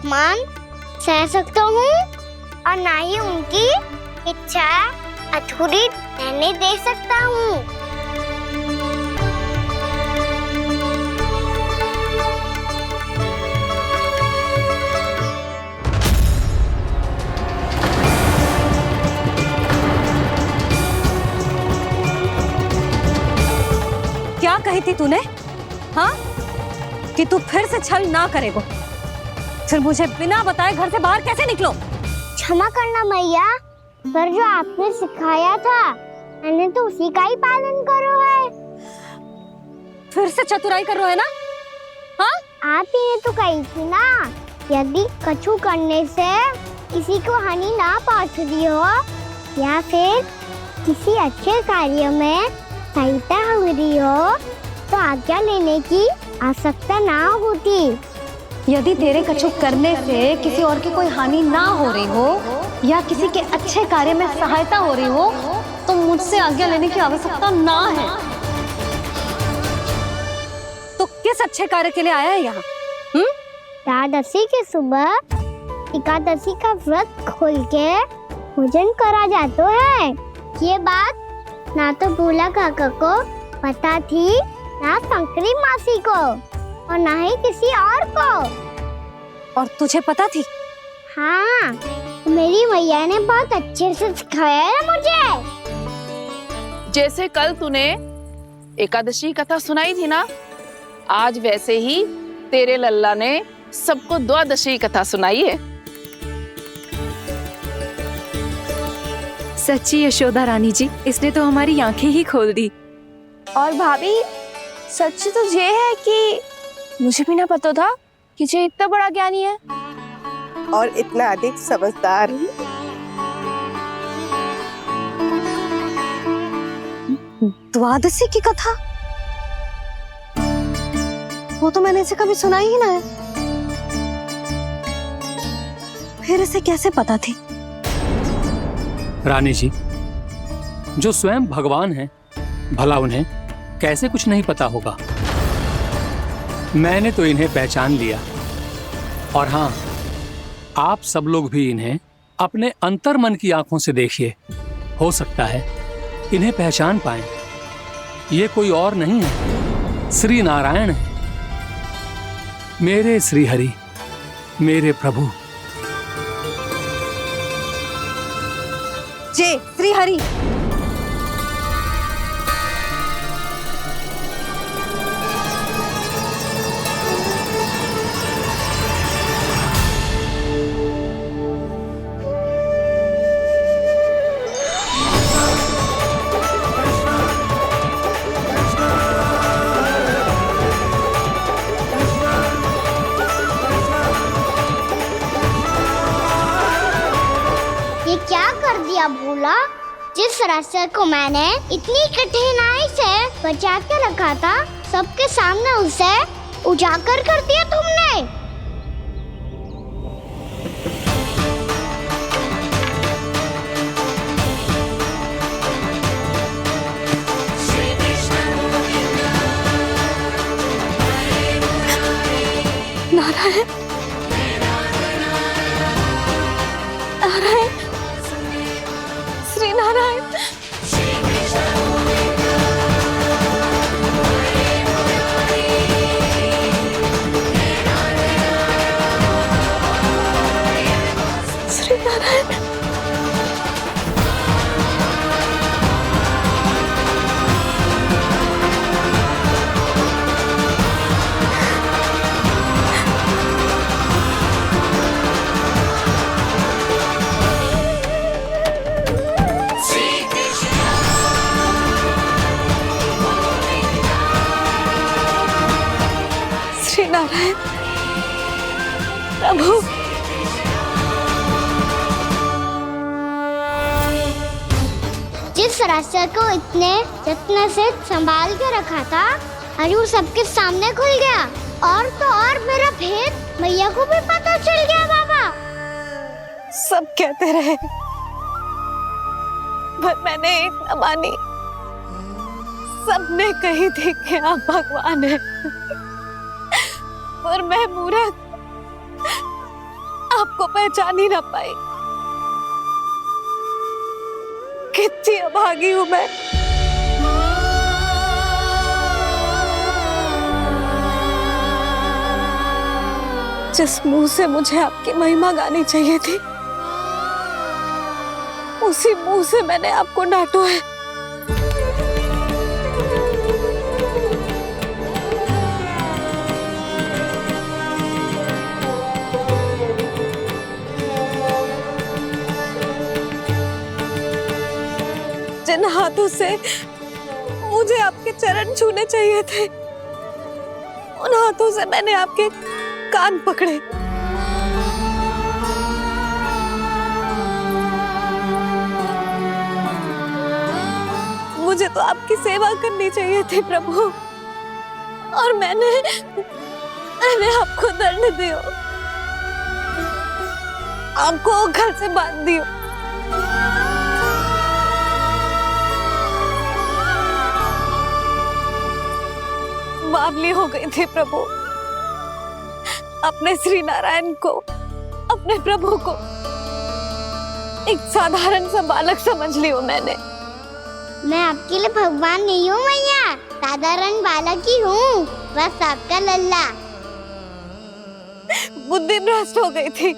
अपमान सह सकता हूँ और ना ही उनकी इच्छा अधूरी रहने दे सकता हूँ। क्या कही थी तूने? हाँ, कि तू फिर से छल ना करेगा। फिर मुझे बिना बताए घर से बाहर कैसे निकलो? क्षमा करना मैया, पर जो आपने सिखाया था मैंने तो उसी का ही पालन करो है। फिर से चतुराई कर रहे हो है ना? हाँ? आप ही ने तो कही थी ना, यदि कछु करने से किसी को हानि ना पहुंचती हो या फिर किसी अच्छे कार्य में सहायता हो रही हो तो आज्ञा लेने की आवश्यकता ना होती। यदि तेरे कछु करने से किसी और की कोई हानि ना हो रही हो या किसी के अच्छे कार्य में सहायता हो रही हो तो मुझसे आज्ञा लेने की आवश्यकता ना है। तो किस अच्छे कार्य के लिए आया है यहाँ? द्वादशी के सुबह एकादशी का व्रत खोल के भोजन करा जाता है। ये बात ना तो भोला काका को पता थी, ना शंकरी मासी को और ना ही किसी और को। और तुझे पता थी? हाँ, मेरी मैया ने बहुत अच्छे से सिखाया है मुझे। जैसे कल तूने एकादशी कथा सुनाई थी ना, आज वैसे ही तेरे लल्ला ने सबको द्वादशी कथा सुनाई है। सच्ची यशोदा रानी जी, इसने तो हमारी आंखें ही खोल दी। और भाभी, सच तो ये है कि मुझे भी ना पता था कि ये इतना बड़ा ज्ञानी है और इतना अधिक समझदार। द्वादशी की कथा? वो तो मैंने इसे कभी सुना ही ना है। फिर इसे कैसे पता थी? रानी जी, जो स्वयं भगवान हैं, भला उन्हें कैसे कुछ नहीं पता होगा। मैंने तो इन्हें पहचान लिया। और हाँ, आप सब लोग भी इन्हें अपने अंतर्मन की आंखों से देखिए, हो सकता है इन्हें पहचान पाएं। ये कोई और नहीं है, श्री नारायण है, मेरे श्री हरि, मेरे प्रभु। जय श्री हरि। ये क्या कर दिया भोला? जिस रास्ते को मैंने इतनी कठिनाई से बचा के रखा था, सबके सामने उसे उजागर कर दिया तुमने। नारायण, नारायण, श्री नारायण। श्री नारायण। श्री नारायण प्रभु। जिस रास्ते को इतने जत्न से संभाल के रखा था, आज वो सबके सामने खुल गया। और तो और मेरा भेद मैया को भी पता चल गया। बाबा सब कहते रहे पर मैंने एक न मानी। सबने कही थी कि आप भगवान हैं, पर मैं मूर्ख पहचान ही ना पाई। कितनी अभागी हूं मैं। जिस मुंह से मुझे आपकी महिमा गानी चाहिए थी, उसी मुंह से मैंने आपको डांटा है। जिन हाथों से मुझे आपके चरण छूने चाहिए थे, उन हाथों से मैंने आपके कान पकड़े। मुझे तो आपकी सेवा करनी चाहिए थी प्रभु, और मैंने आपको दंड दियो, आपको घर से बांध दियो। बावली हो गई थी प्रभु। अपने श्री नारायण को, अपने प्रभु को एक साधारण सा बालक समझ लियो मैंने। मैं आपके लिए भगवान नहीं हूँ मैया, साधारण बालक ही हूँ, बस आपका लल्ला। बुद्धि भ्रष्ट हो गई थी,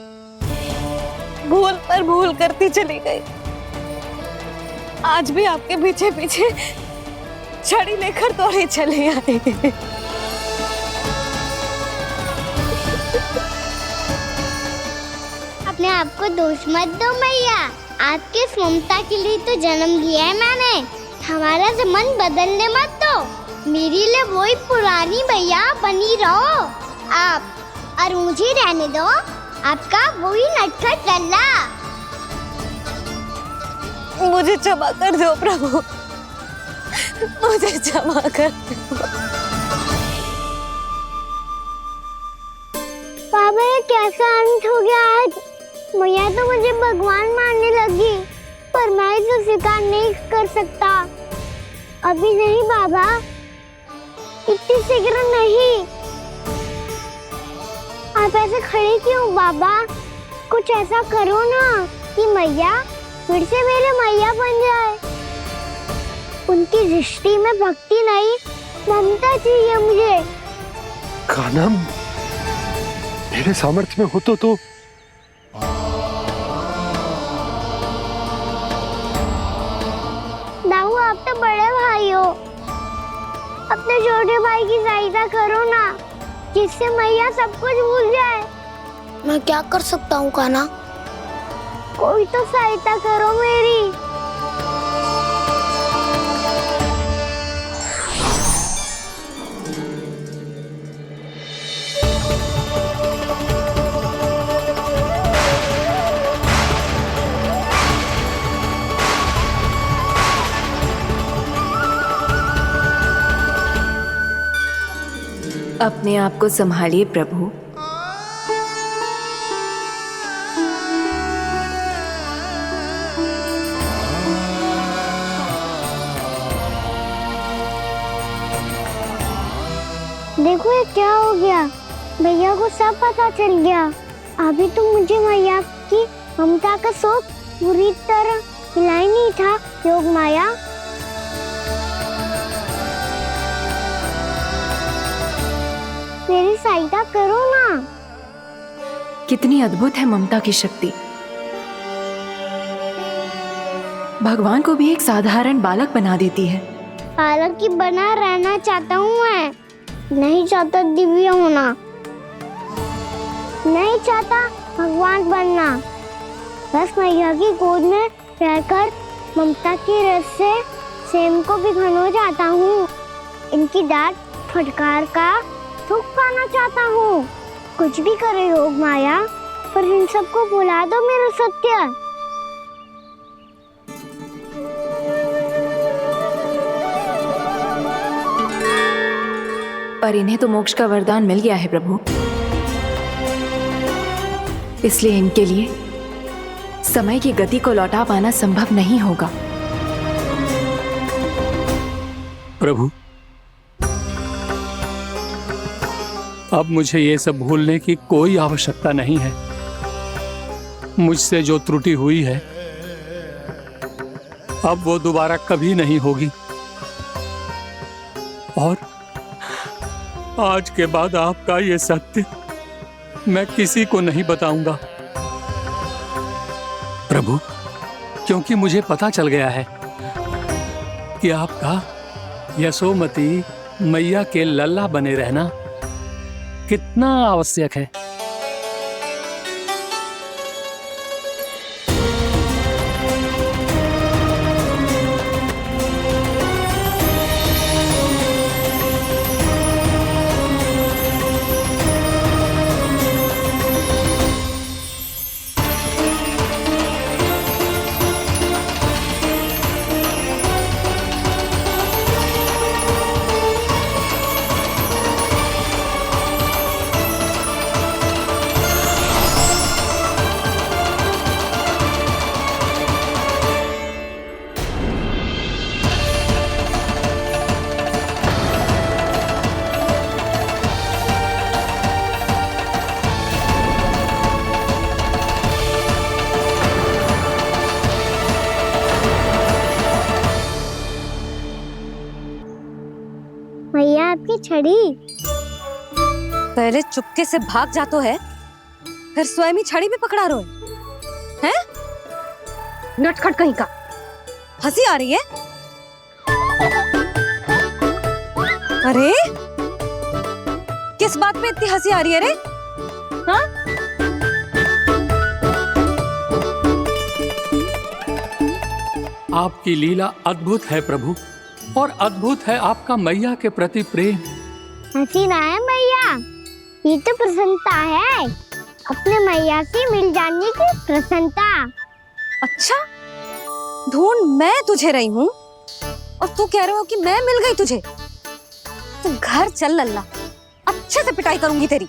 भूल पर भूल करती चली गई। आज भी आपके पीछे पीछे छड़ी लेकर दौड़े चले आए। अपने आप को दोष मत दो मैया, आपके ममता के लिए तो जन्म लिया है मैंने। हमारा मन बदलने मत दो, मेरे लिए वही पुरानी भैया बनी रहो आप, और मुझे रहने दो आपका वही नटखट लल्ला। मुझे क्षमा कर दो प्रभु, मुझे क्षमा कर दो। बाबा ये कैसा अंत हो गया आज? मैया तो मुझे भगवान मानने लगी, पर मैं इसे स्वीकार नहीं कर सकता। अभी नहीं बाबा, इतनी शीघ्र नहीं। आप ऐसे खड़े क्यों बाबा? कुछ ऐसा करो ना कि मैया फिर से मेरे मैया बन जाए। उनकी दृष्टि में भक्ति नहीं, ममता चाहिए मुझे। कान्हा, मेरे सामर्थ्य में हो तो दाऊ, आप तो बड़े भाई हो, अपने छोटे भाई की सहायता करो ना, जिससे मैया सब कुछ भूल जाए। मैं क्या कर सकता हूँ कान्हा? कोई तो सहायता करो मेरी। अपने आप को संभालिए प्रभु। देखो ये क्या हो गया, भैया को सब पता चल गया। अभी तो मुझे मैया की ममता का शौक बुरी तरह हिला ही नहीं था। योग माया, मेरी सहायता करो ना। कितनी अद्भुत है ममता की शक्ति। भगवान को भी एक साधारण बालक बना देती है। बालक की बना रहना चाहता हूँ मैं, नहीं चाहता दिव्य होना, नहीं चाहता भगवान बनना। बस मैया की गोद में रहकर ममता की रस से सेम को भी घनो जाता हूँ। इनकी डांट फटकार का सुख पाना चाहता हूँ। कुछ भी करे योग माया, पर इन सबको भुला दो मेरा सत्य। पर इन्हें तो मोक्ष का वरदान मिल गया है प्रभु, इसलिए इनके लिए समय की गति को लौटा पाना संभव नहीं होगा। प्रभु, अब मुझे ये सब भूलने की कोई आवश्यकता नहीं है। मुझसे जो त्रुटि हुई है अब वो दोबारा कभी नहीं होगी, और आज के बाद आपका ये सत्य मैं किसी को नहीं बताऊंगा प्रभु, क्योंकि मुझे पता चल गया है कि आपका यशोमती मैया के लल्ला बने रहना कितना आवश्यक है। मैया आपकी छड़ी। पहले चुपके से भाग जातो है, फिर स्वयं ही छड़ी भी पकड़ा रो है? नटखट कहीं का। हंसी आ रही है? अरे किस बात पे इतनी हंसी आ रही है रे? हाँ? आपकी लीला अद्भुत है प्रभु, और अद्भुत है आपका मैया के प्रति प्रेम। हंसी ना है मैया, ये तो प्रसन्नता है, अपने मैया से मिल जाने की प्रसन्नता। अच्छा, ढूंढ मैं तुझे रही हूँ और तू कह रहे हो कि मैं मिल गई तुझे। तू घर चल लल्ला, अच्छे से पिटाई करूंगी तेरी।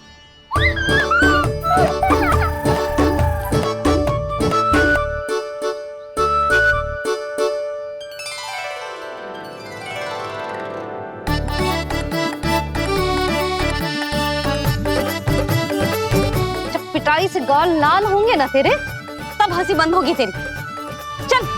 पिटाई से गाल लाल होंगे ना तेरे, तब हंसी बंद होगी तेरी। चल।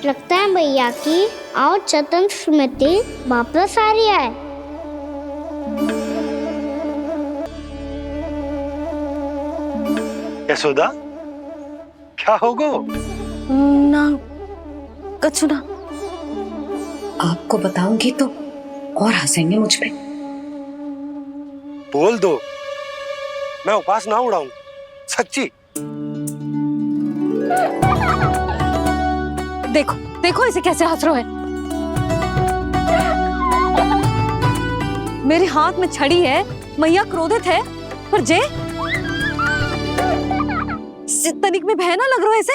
लगता है भैया की और चतन स्मृति वापस आ रही है। यशोदा, क्या होगो? ना कछु ना। आपको बताऊंगी तो और हंसेंगे मुझ पे। बोल दो, मैं उपास ना उड़ाऊं, सच्ची। देखो देखो इसे कैसे हंस रहे है। मेरे हाथ में छड़ी है, मैया क्रोधित है, पर जे तनिक में भय ना लग रहा है इसे?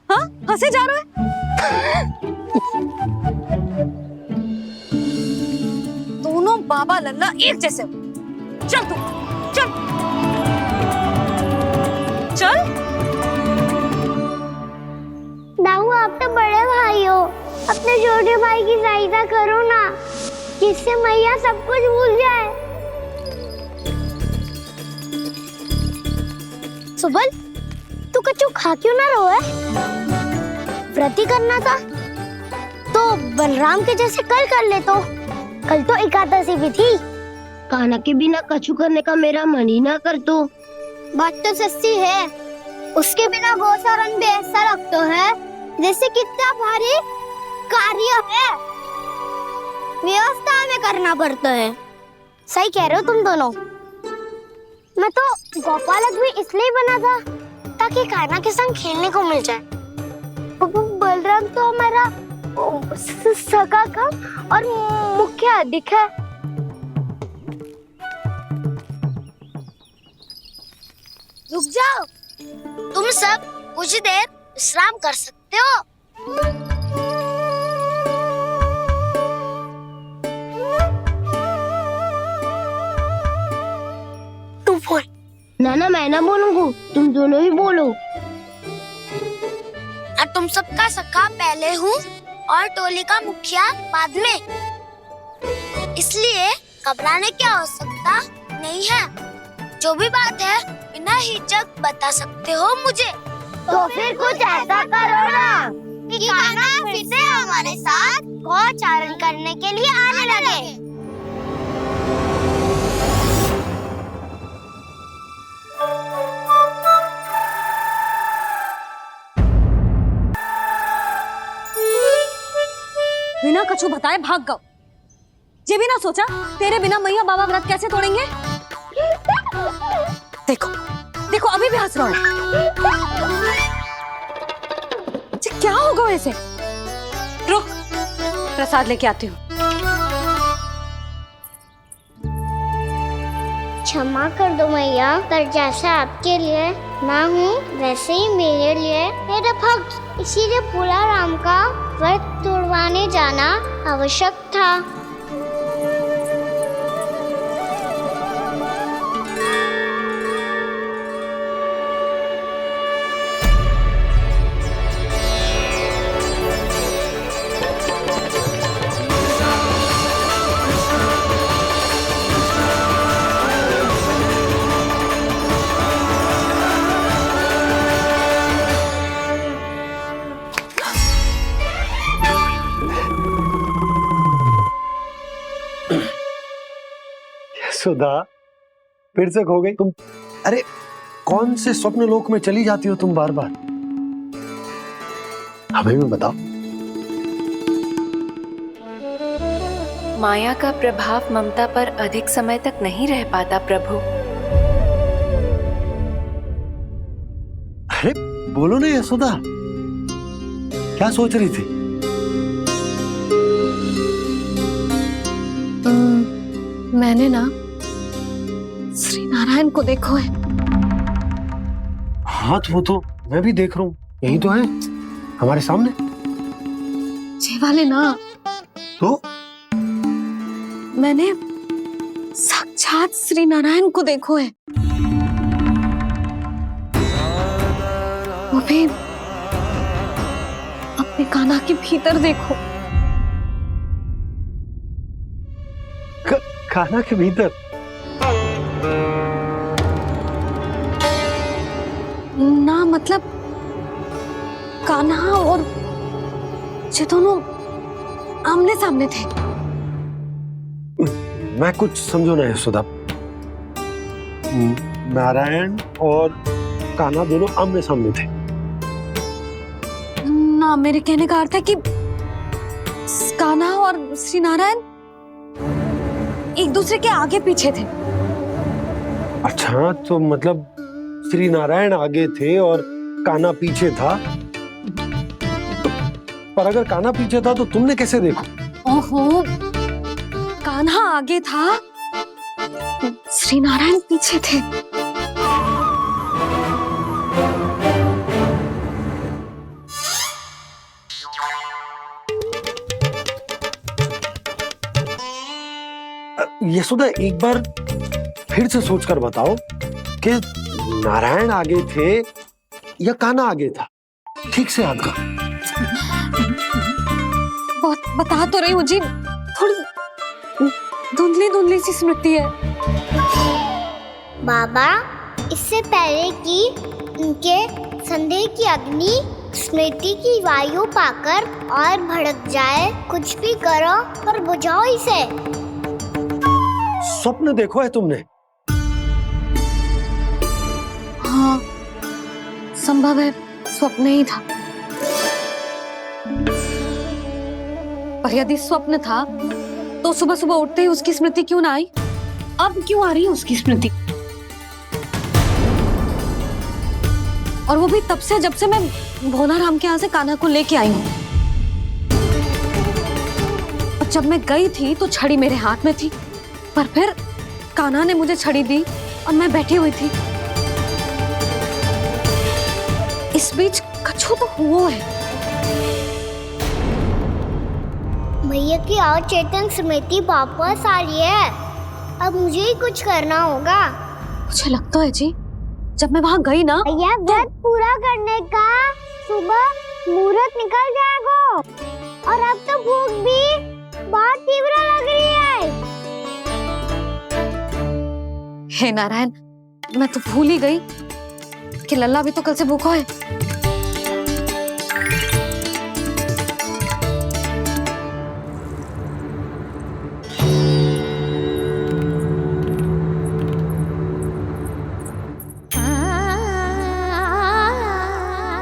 हाँ, हंसे जा रहा है। दोनों बाबा लल्ला एक जैसे हो। चल तू, चल चल। दाऊ, आप तो बड़े भाई हो, अपने छोटे भाई की सहायता करो ना, जिससे मैया सब कुछ भूल जाए। सुबल, तू कछु खा क्यों ना रहो है? व्रत ही करना था तो बलराम के जैसे कल कर ले तो। कल तो एकादशी भी थी। कान्हा के बिना कछु करने का मेरा मन ही ना कर तो। बात तो सच्ची है, उसके बिना गोचारण भी ऐसा लगता है जैसे कितना भारी कार्य है, व्यवस्था में करना पड़ता है। सही कह रहे हो तुम दोनों। मैं तो गोपालक भी इसलिए बना था ताकि कान्हा के संग खेलने को मिल जाए। बलराम तो हमारा सगा काम और मुख्य अधिक है। रुक जाओ, तुम सब कुछ देर विश्राम कर सकते हो। ना मैं ना बोलूंगा, तुम दोनों ही बोलो। और तुम सबका सखा पहले हूँ और टोली का मुखिया बाद में, इसलिए घबराने की आवश्यकता नहीं है। जो भी बात है बिना हिचक बता सकते हो मुझे। तो फिर कुछ ऐसा करो ना कि कान्हा फिर से हमारे साथ गौचारण करने के लिए आने लगे। बिना कछु बताए भाग गओ। ये भी ना सोचा तेरे बिना मैया बाबा व्रत कैसे तोड़ेंगे। देखो देखो अभी भी हंस रहा हूं। क्या होगा वैसे? रुक, प्रसाद लेके आती हूँ। क्षमा कर दो मैया, पर जैसा आपके लिए मैं हूँ वैसे ही मेरे लिए मेरा भक्त, इसीलिए भोला राम का व्रत तोड़वाने जाना आवश्यक था। सुधा, फिर से खो गई तुम। अरे कौन से स्वप्न लोक में चली जाती हो तुम बार बार? हमें भी बताओ। माया का प्रभाव ममता पर अधिक समय तक नहीं रह पाता प्रभु। अरे बोलो ना यशोदा, क्या सोच रही थी? मैंने ना श्री नारायण को देखो है। हाँ वो तो मैं भी देख रहा हूँ, यही तो है हमारे सामने। ये वाले ना, तो मैंने साक्षात श्री नारायण को देखो है, वो भी अपने कान्हा के भीतर देखो। कान्हा के भीतर? ना मतलब कान्हा और ये दोनों आमने सामने थे। मैं कुछ समझो ना यशोदा। नारायण और कान्हा दोनों आमने सामने थे? ना, मेरे कहने का अर्थ है कि कान्हा और श्री नारायण एक दूसरे के आगे पीछे थे। अच्छा, तो मतलब श्री नारायण आगे थे और कान्हा पीछे था। पर अगर कान्हा पीछे था तो तुमने कैसे देखा? ओहो, कान्हा आगे था, श्री नारायण पीछे थे। यशोदा, एक बार फिर से सोचकर बताओ कि नारायण आगे थे या कान्हा आगे था? ठीक से याद कर। बहुत बता तो रही हूँ जी, थोड़ी धुंधली धुंधली सी स्मृति है। बाबा, इससे पहले कि उनके संदेह की अग्नि स्मृति की वायु पाकर और भड़क जाए, कुछ भी करो और बुझाओ इसे। स्वप्न देखो है तुमने? हाँ, संभव है स्वप्न ही था। पर यदि स्वप्न था तो सुबह सुबह उठते ही उसकी स्मृति क्यों ना आई? अब क्यों आ रही है उसकी स्मृति? और वो भी तब से जब से मैं भोला राम के यहाँ से कान्हा को लेके आई हूँ। और जब मैं गई थी तो छड़ी मेरे हाथ में थी, पर फिर कान्हा ने मुझे छड़ी दी और मैं बैठी हुई थी। इस बीच कछु तो हुआ है। भैया की अचेतन स्मृति वापस आ रही है। अब मुझे ही कुछ करना होगा। मुझे लगता है जी जब मैं वहां गई ना भैया व्रत पूरा करने का सुबह मुहूर्त निकल जाएगा और अब तो भूख भी बहुत तीव्र लग रही है। हे नारायण, मैं तो भूल ही गई कि लल्ला भी तो कल से भूखा है।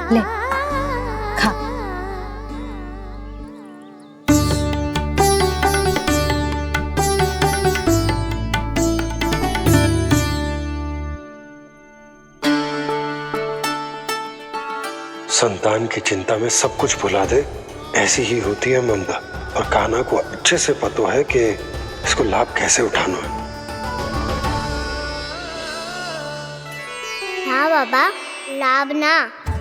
ले खा। संतान की चिंता में सब कुछ भुला दे, ऐसी ही होती है ममता। और कान्हा को अच्छे से पता है कि इसको लाभ कैसे उठाना है। हाँ बाबा, लाभ ना,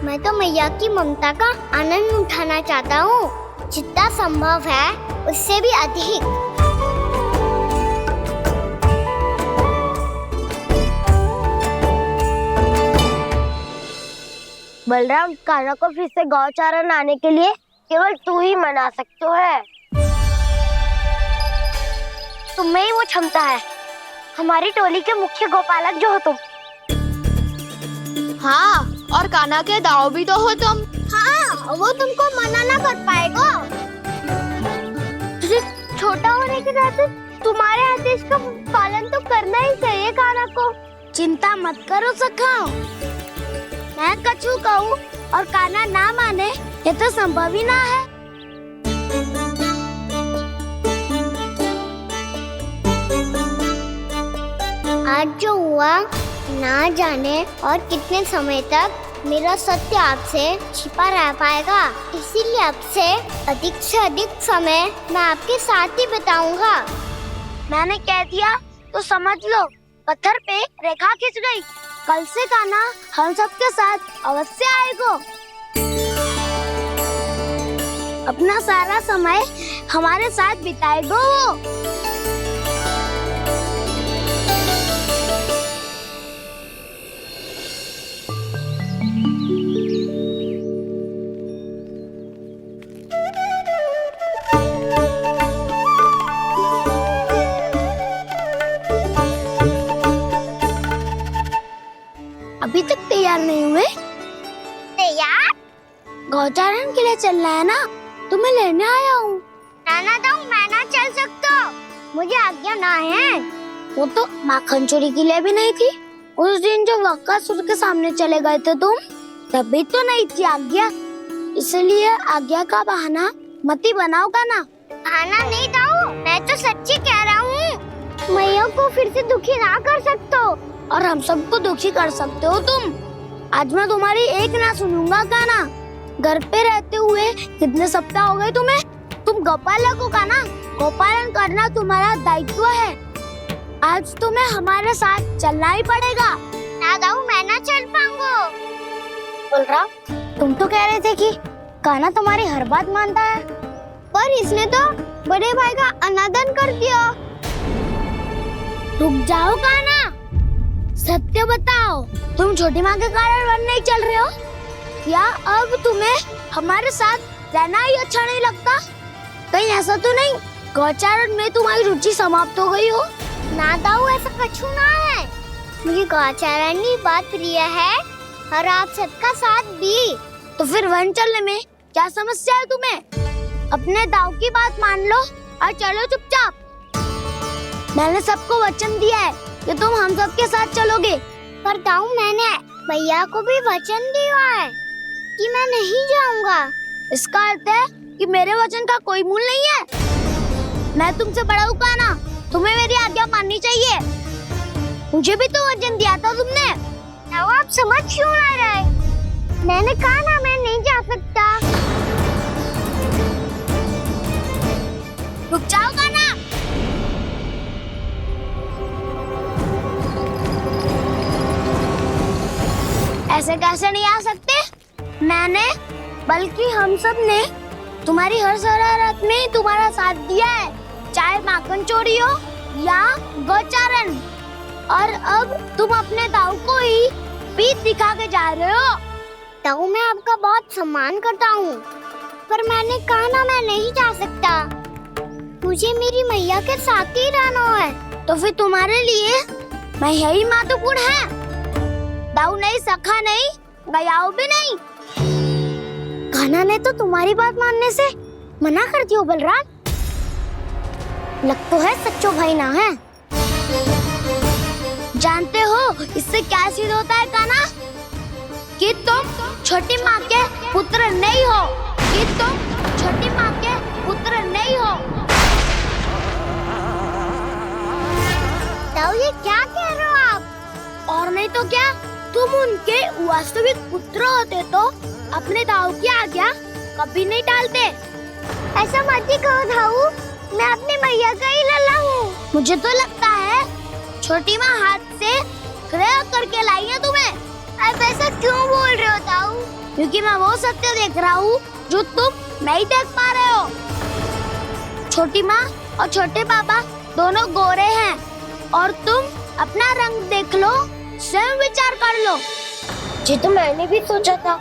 मैं तो मैया की ममता का आनंद उठाना चाहता हूँ, जितना संभव है उससे भी अधिक। बलराम, कान्हा को फिर से गौचारण आने के लिए केवल तू ही मना सकते है। तुम्हें ही वो क्षमता है, हमारी टोली के मुख्य गोपालक जो हो तुम। हाँ, और कान्हा के दाव भी तो हो तुम। हाँ, वो तुमको मना ना कर पाएगा। तुझे छोटा होने के नाते तुम्हारे आदेश का पालन तो करना ही चाहिए कान्हा को। चिंता मत करो सखा, मैं कछु कहूँ और कान्हा ना माने, ये तो संभव ही ना है। आज जो हुआ ना जाने और कितने समय तक मेरा सत्य आपसे छिपा रह पाएगा, इसीलिए अब से अधिक समय मैं आपके साथ ही बिताऊंगा। मैंने कह दिया तो समझ लो, पत्थर पे रेखा खींच गई। कल से कान्हा हम सबके साथ अवश्य आएगा। अपना सारा समय हमारे साथ बिताएगा वो। अभी तक तैयार नहीं हुए? तैयार? गौचारण के लिए चलना है ना, तुम्हें लेने आया हूँ। नाना तो मैं ना चल सकता, मुझे आज्ञा ना है। वो तो माखन चोरी के लिए भी नहीं थी। उस दिन जो वक्कासुर के सामने चले गए थे तुम, तभी तो नहीं थी आज्ञा। इसलिए आज्ञा का बहाना मत ही बनाओ ना। बहाना नहीं दाऊ, मैं तो सच्ची कह रहा हूँ। मैया को फिर से दुखी ना कर सकते हो और हम सबको दुखी कर सकते हो तुम। आज मैं तुम्हारी एक ना सुनूंगा कान्हा। घर पे रहते हुए कितने सप्ताह हो गए तुम्हें? तुम गोपालक हो कान्हा, गोपालन करना तुम्हारा दायित्व है। आज तुम्हें हमारे साथ चलना ही पड़ेगा। ना दाऊ, मैं ना चल पाऊंगा। बलराम, तुम तो कह रहे थे कि कान्हा तुम्हारी हर बात मानता है, पर इसने तो बड़े भाई का अनादर कर दिया। रुक जाओ कान्हा, सत्य बताओ, तुम छोटी माँ के कारण वन नहीं चल रहे हो या अब तुम्हें हमारे साथ रहना ही अच्छा नहीं लगता? कहीं ऐसा तो नहीं गौचारण में तुम्हारी रुचि समाप्त हो गई हो? ना दाऊ, ऐसा कछु ना है। मुझे गौचारण की बात प्रिय है और आप सबका साथ भी। तो फिर वन चलने में क्या समस्या है तुम्हें? अपने दाऊ की बात मान लो और चलो चुपचाप। मैंने सबको वचन दिया है कि तुम हम सबके साथ चलोगे। पर दाऊ, मैंने भैया को भी वचन दिया है कि मैं नहीं जाऊंगा। इसका अर्थ है कि मेरे वचन का कोई मूल नहीं है। मैं तुमसे बड़ा हूँ कान्हा, तुम्हें मेरी आज्ञा माननी चाहिए। मुझे भी तो वचन दिया था तुमने। दाऊ, आप समझ क्यों आ रहे? मैंने कहा ना, मैं नहीं जा सकता। रुक जाओ कान्हा। ऐसे कैसे नहीं आ सकते? मैंने बल्कि हम सब ने तुम्हारी हर शरारत में तुम्हारा साथ दिया है, चाहे माखन चोरी हो या गौचारण। और अब तुम अपने दाऊ को ही पीठ दिखा के जा रहे हो? ताऊ मैं आपका बहुत सम्मान करता हूँ, पर मैंने कहा ना मैं नहीं जा सकता। मुझे मेरी मैया के साथ ही रहना है। तो फिर तुम्हारे लिए मैं यही महत्वपूर्ण है। दाऊ नहीं, सखा नहीं, गयाऊ भी नहीं। कान्हा ने तो तुम्हारी बात मानने से मना कर दियो बलराम। लग तो है सच्चो भाई ना है। जानते हो इससे क्या सिद्ध होता है कान्हा? कि तुम छोटी माँ के पुत्र नहीं हो, कि तुम छोटी माँ के पुत्र नहीं हो। ताऊ ये क्या कह रहे हो आप? और नहीं तो क्या, तुम उनके वास्तविक पुत्र होते तो अपने दाऊ की आज्ञा कभी नहीं टालते। ऐसा मत ही कहो ताऊ, मैं अपनी मैया का ही लल्ला हूँ। मुझे तो लगता है छोटी माँ हाथ से ग्रह करके लाई है तुम्हें। आप ऐसा क्यों बोल रहे हो ताऊ? क्योंकि मैं वो सत्य देख रहा हूँ जो तुम नहीं देख पा रहे हो। छोटी माँ और छोटे पापा दोनों गोरे हैं और तुम अपना रंग देख लो, स्वयं विचार कर लो। जी तो मैंने भी सोचा था,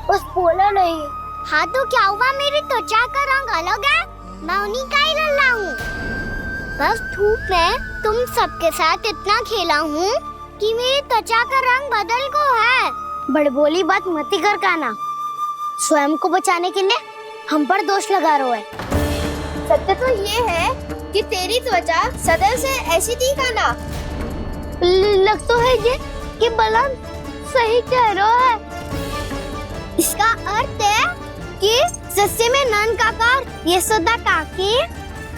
बस बोला नहीं। हाँ तो क्या हुआ, मेरी त्वचा का रंग अलग है, मैं उन्हीं का ही लल्ला हूँ। बस धूप में तुम सबके साथ इतना खेला हूँ कि मेरी त्वचा का रंग बदल को है। बड़बोली बात मत ही कर कान्हा। स्वयं को बचाने के लिए हम पर दोष लगा रहे है। सत्य तो ये है कि तेरी त्वचा सदैव से ऐसी थी कान्हा। लग तो है ये कि बलराम सही कह रहा है। इसका अर्थ है कि सस्य में नन काका यशोदा काकी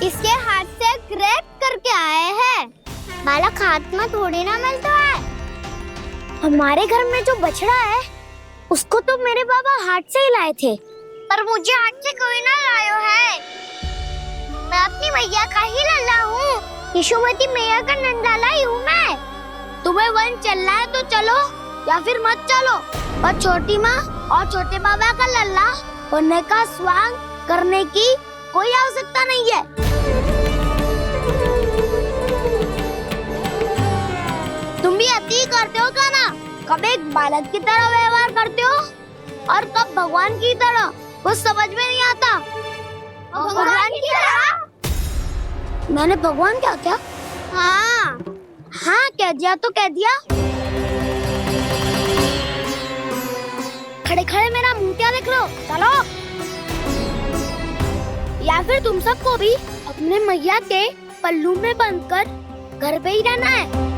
इसके हाथ से ग्रेप करके आए हैं। बालक हाथ में थोड़ी ना मिलता है। हमारे घर में जो बछड़ा है उसको तो मेरे बाबा हाथ से ही लाए थे। पर मुझे हाथ से कोई ना लायो है। मैं अपनी मैया का ही लल्ला हूँ, यशोमती मैया का नंदाला ही हूँ मैं। तुम्हें वन चलना है तो चलो या फिर मत चलो, और छोटी माँ और छोटे बाबा का लल्ला होने का स्वांग करने की कोई आवश्यकता नहीं है। तुम भी अति करते हो कान्हा, कब एक बालक की तरह व्यवहार करते हो और कब भगवान की तरह, कुछ समझ में नहीं आता। भगवान की तरह? मैंने भगवान क्या क्या? हाँ हाँ कह दिया तो कह दिया। खड़े खड़े मेरा मुंह क्या देख लो, चलो। या फिर तुम सबको भी अपने मैया के पल्लू में बंधकर घर पे ही रहना है।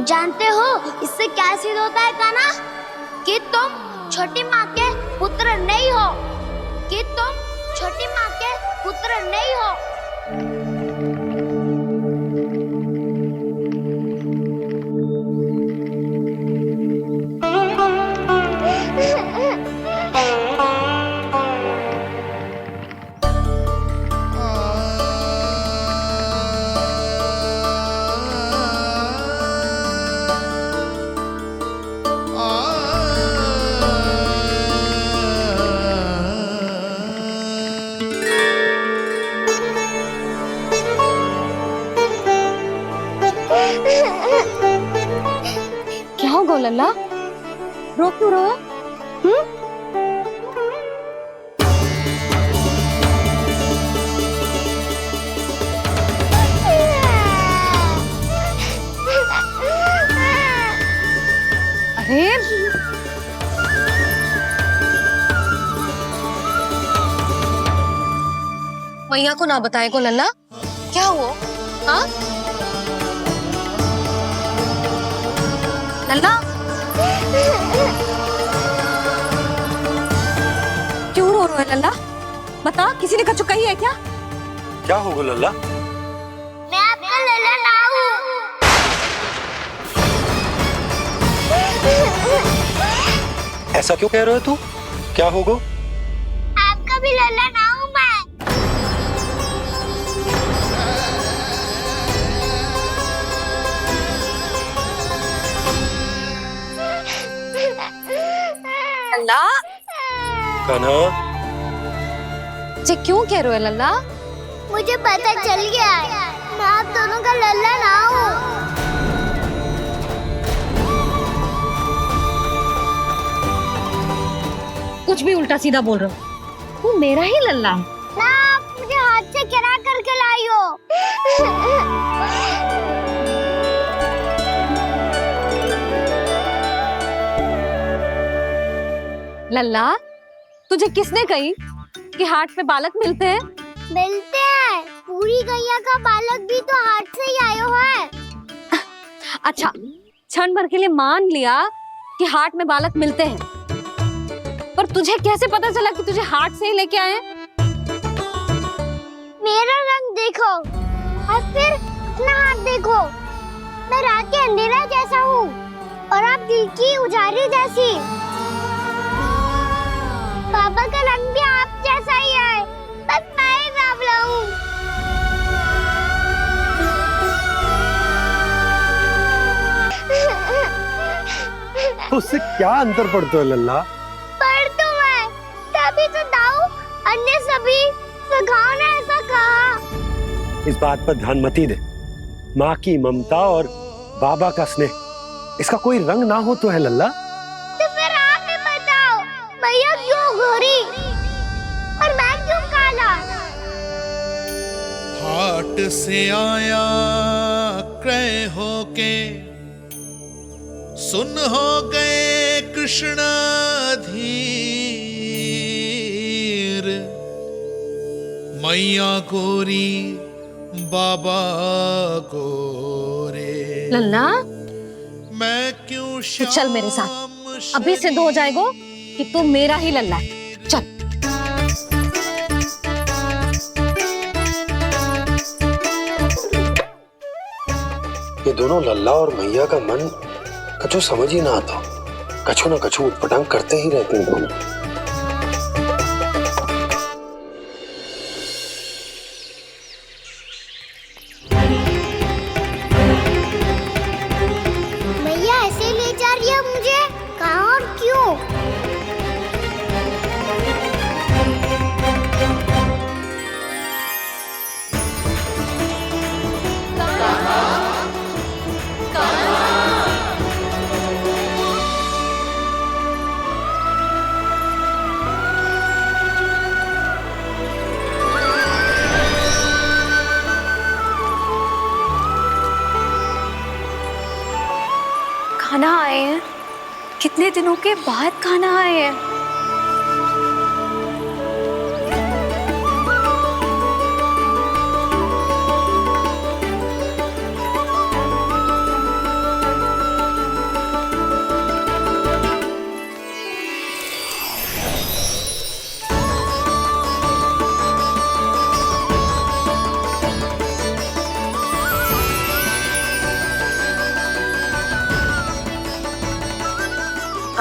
जानते हो इससे क्या सिद्ध होता है कान्हा? कि तुम छोटी माँ के पुत्र नहीं हो, कि तुम छोटी माँ के पुत्र नहीं हो। क्या होगा लल्ला, रो क्यों रहे हो? अरे मैया को ना बताए को लल्ला, क्या हुआ? हाँ लल्ला, क्यों रो रहे हो लल्ला? बता, किसी ने कछु कही है क्या? क्या होगा लल्ला? मैं आपका लल्ला ना हूँ। ऐसा क्यों कह रहे हो तू? क्या होगा? आपका भी लल्ला ना हूँ मैं। लल्ला कान्हा, जे क्यों कह रहे हो लल्ला? मुझे पता चल गया है, मैं आप दोनों का लल्ला ना हूँ। कुछ भी उल्टा सीधा बोल रहे हो, तू मेरा ही लल्ला है। ना आप मुझे हाथ से गिरा करके लाई हो। लल्ला, तुझे किसने कही कि हाट में बालक मिलते हैं? मिलते हैं, पूरी गैया का बालक भी तो हाट से ही आयो है। अच्छा, क्षण भर के लिए मान लिया कि हाट में बालक मिलते हैं, पर तुझे कैसे पता चला कि तुझे हाट से ही लेके आए? मेरा रंग देखो और फिर अपना हाथ देखो। मैं रात के अंधेरा जैसा हूँ और आप दिल की उजाली जैसी। पापा का रंग भी आप जैसा ही है, बस मैं ही बावला हूँ। उससे क्या अंतर पड़ता है लल्ला? पर तो मैं तभी तो दाऊ अन्य सभी सखाओ ने ऐसा कहा। इस बात पर ध्यान मत ही दे। माँ की ममता और बाबा का स्नेह, इसका कोई रंग ना हो तो है लल्ला। तो फिर आप ही बताओ, मैया क्यों गोरी और मैं क्यों काला? हाट से आया क्रय होके, सुन हो गए कृष्ण धीर। मैया गोरी बाबा गोरे। लल्ला, मैं क्यों तू चल मेरे साथ, अभी सिद्ध हो जाएगा कि तू मेरा ही लल्ला है। चल। ये दोनों लल्ला और मैया का मन कछु समझ ही ना आता, कछु ना कछु उटपटांग करते ही रहते हैं दोनों। मैया ऐसे ले जा रही है मुझे, कहाँ और क्यों? खाना आए हैं, कितने दिनों के बाद खाना आए हैं।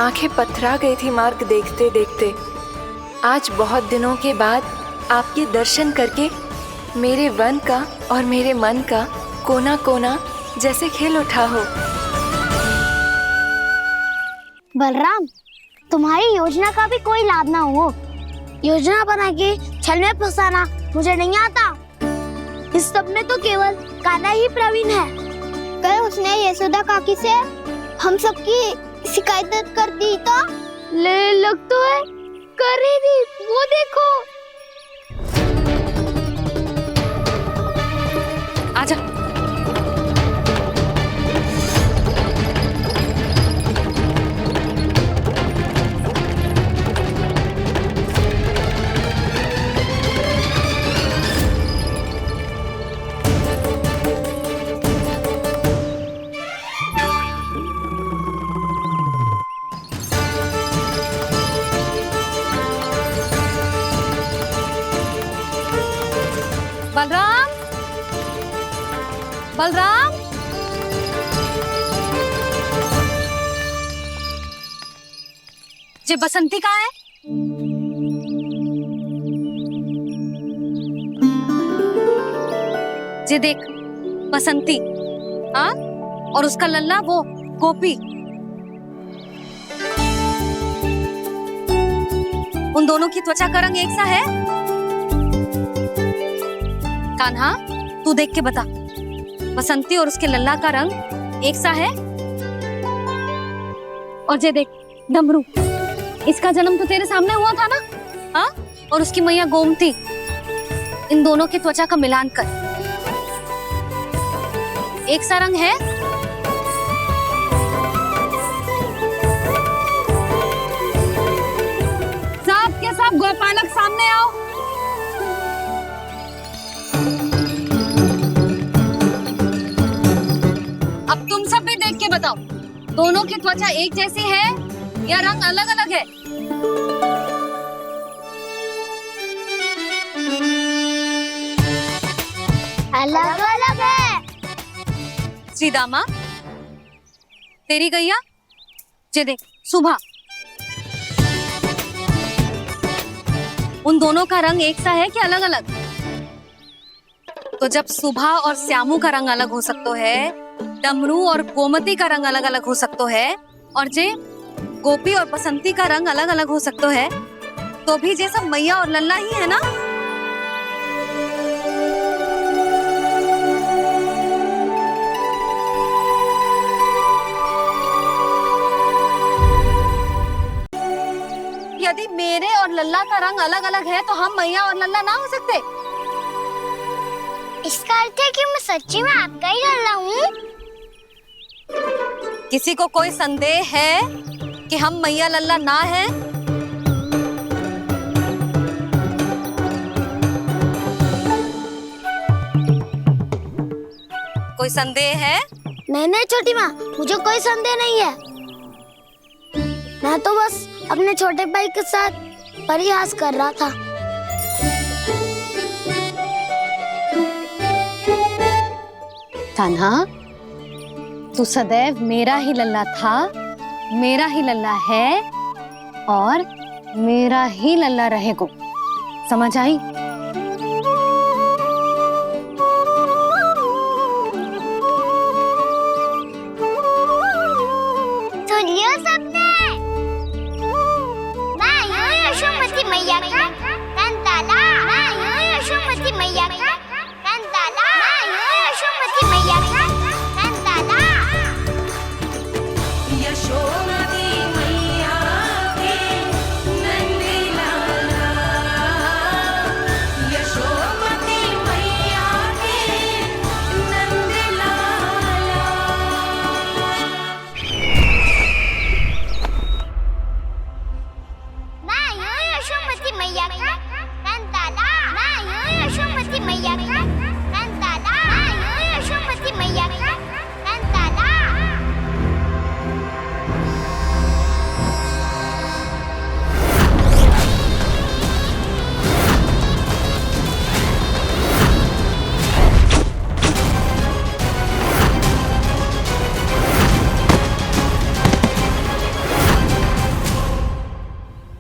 आंखें पथरा गई थी मार्ग देखते देखते। आज बहुत दिनों के बाद आपके दर्शन करके मेरे वन का और मेरे मन का कोना कोना जैसे खेल उठा हो। बलराम, तुम्हारी योजना का भी कोई लाभ ना हो। योजना बना के छल में फंसाना मुझे नहीं आता। इस सब में तो केवल कान्हा ही प्रवीण है। कल उसने यशोदा काकी से हम सबकी शिकायत कर दी तो ले लग तो है कर ही दी, वो देखो। आजा। बलराम, बलराम, जे बसंती कहाँ है? जे देख, बसंती, हाँ, और उसका लल्ला वो गोपी। उन दोनों की त्वचा का रंग एक सा है? कान्हा, तू देख के बता, बसंती और उसके लल्ला का रंग एक सा है? और जे देख डमरू, इसका जन्म तो तेरे सामने हुआ था ना? हाँ? और उसकी मैया गोमती, इन दोनों की त्वचा का मिलान कर, एक सा रंग है? सब के सब गोपालक सामने आओ। अब तुम सब भी देख के बताओ, दोनों की त्वचा एक जैसी है या रंग अलग अलग है? अलग अलग है। श्रीदामा, तेरी गैया, जे देख सुभा, उन दोनों का रंग एक सा है कि अलग अलग? तो जब सुभा और श्यामू का रंग अलग हो सकता है, डमरू और गोमती का रंग अलग अलग हो सकता है, और जे गोपी और बसंती का रंग अलग अलग हो सकता है, तो भी जे सब मैया और लल्ला ही है ना? यदि मेरे और लल्ला का रंग अलग अलग है तो हम मैया और लल्ला ना हो सकते? इसका अर्थ है कि मैं सच्ची में आपका ही लल्ला हूँ? किसी को कोई संदेह है कि हम मैया लल्ला ना हैं? कोई संदेह है? नहीं छोटी माँ, मुझे कोई संदेह नहीं है। मैं तो बस अपने छोटे भाई के साथ परिहास कर रहा था। कान्हा, तू सदैव मेरा ही लल्ला था, मेरा ही लल्ला है और मेरा ही लल्ला रहेगा। समझ आई? सुन लियो सबने, मैं हूँ यशोमती मैया का कंताला, मैं हूँ यशोमती मैया का कंताला, मैं हूँ यशोमती मैया का कंताला। यशोमती मैया के नंदी लाला, यशोमती मैया के नंदी लाला। मैं हूँ यशोमती मैया का कंताला, मैं हूँ यशोमती मैया का कंताला, मैं हूँ यशोमती मैया का कंताला।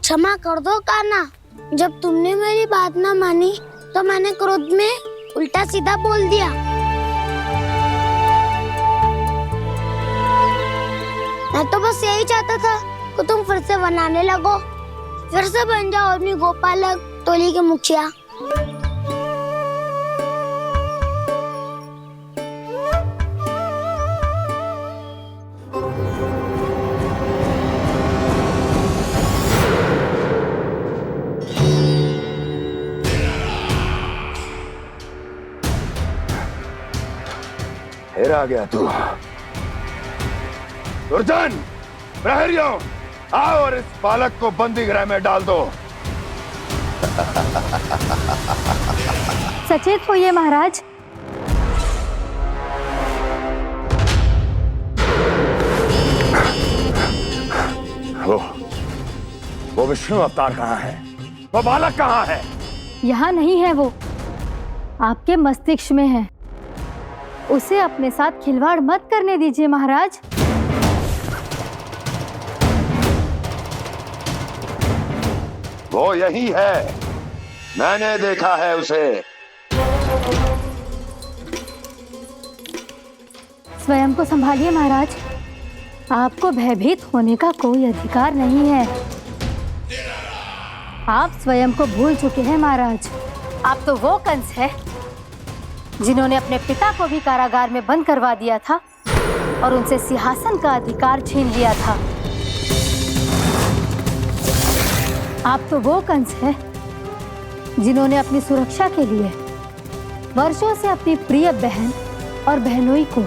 क्षमा कर दो कान्हा, जब तुमने मेरी बात ना मानी तो मैंने क्रोध में उल्टा सीधा बोल दिया। मैं तो बस यही चाहता था कि तुम फिर से बनाने लगो, फिर से बन जाओ अपनी गोपालक टोली के मुखिया। फिर आ गया तू। दुर्जन, प्रहरियों, आओ और इस बालक को बंदी गृह में डाल दो। सचेत होइए महाराज। वो विष्णु अवतार कहाँ है? वो बालक कहाँ है? यहाँ नहीं है वो, आपके मस्तिष्क में है। उसे अपने साथ खिलवाड़ मत करने दीजिए महाराज। वो यही है, मैंने देखा है उसे। स्वयं को संभालिए महाराज, आपको भयभीत होने का कोई अधिकार नहीं है। आप स्वयं को भूल चुके हैं महाराज। आप तो वो कंस है जिन्होंने अपने पिता को भी कारागार में बंद करवा दिया था और उनसे सिंहासन का अधिकार छीन लिया था। आप तो वो कंस है जिन्होंने अपनी सुरक्षा के लिए वर्षों से अपनी प्रिय बहन और बहनोई को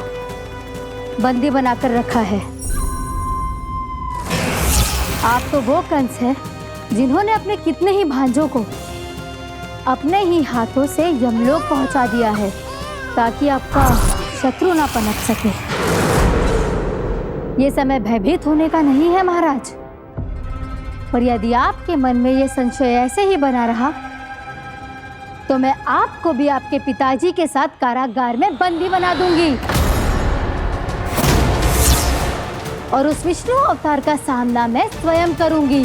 बंदी बनाकर रखा है। आप तो वो कंस है जिन्होंने अपने कितने ही भांजों को अपने ही हाथों से यमलोक पहुंचा दिया है ताकि आपका शत्रु ना पनप सके। ये समय भयभीत होने का नहीं है महाराज, पर यदि आपके मन में ये संशय ऐसे ही बना रहा तो मैं आपको भी आपके पिताजी के साथ कारागार में बंदी बना दूंगी और उस विष्णु अवतार का सामना मैं स्वयं करूंगी।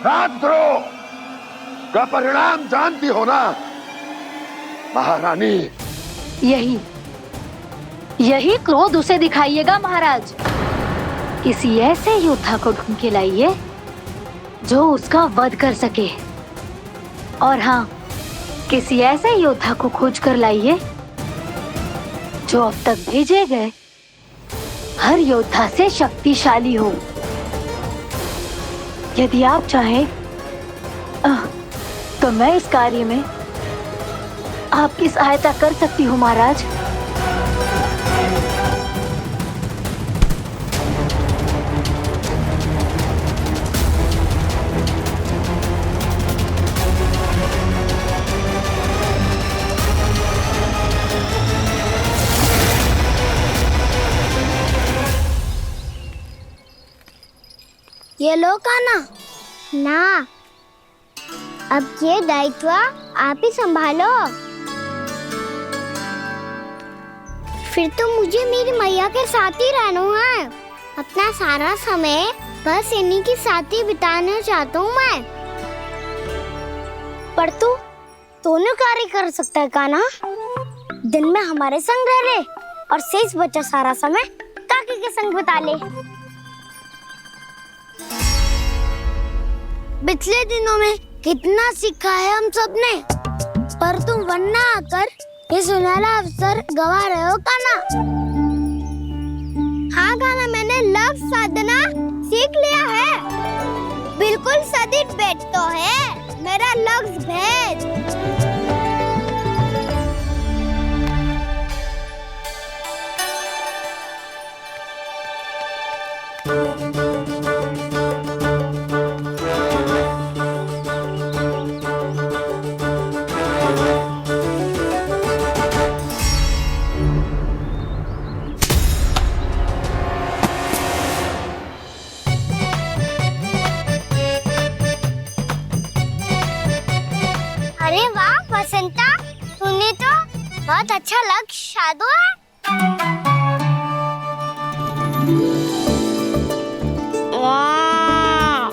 राजद्रोह का परिणाम जानती हो ना महारानी? यही क्रोध उसे दिखाइएगा महाराज। किसी ऐसे योद्धा को ढूंढ के लाइए जो उसका वध कर सके, और हाँ, किसी ऐसे योद्धा को खोज कर लाइए जो अब तक भेजे गए हर योद्धा से शक्तिशाली हो। यदि आप चाहें तो मैं इस कार्य में आपकी सहायता कर सकती हूँ महाराज। ये लो कान्हा। ना, अब ये दायित्व आप ही संभालो। फिर तो मुझे मेरी मैया के साथ ही रहना है। अपना सारा समय बस इन्हीं के साथ ही बिताना चाहता हूँ मैं। पर तू दोनों कार्य कर सकता है कान्हा। दिन में हमारे संग रह ले और शेष बचा सारा समय काकी के संग बिता ले। पिछले दिनों में कितना सीखा है हम सब ने, पर तुम वरना आकर ये सुनहरा अवसर गवा रहे हो कान्हा। हाँ कान्हा, मैंने लव साधना सीख लिया है। बिल्कुल सदित भेद तो है मेरा लफ्ज भेद। अरे वाह बसंता, तूने तो बहुत अच्छा लक्ष्य साधा है। वाह,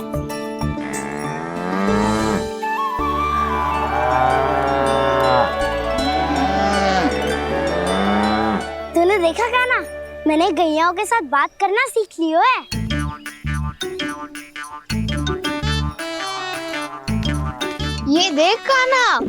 तूने देखा कान्हा, मैंने गैयाओं के साथ बात करना सीख लियो है। ये देख कान्हा,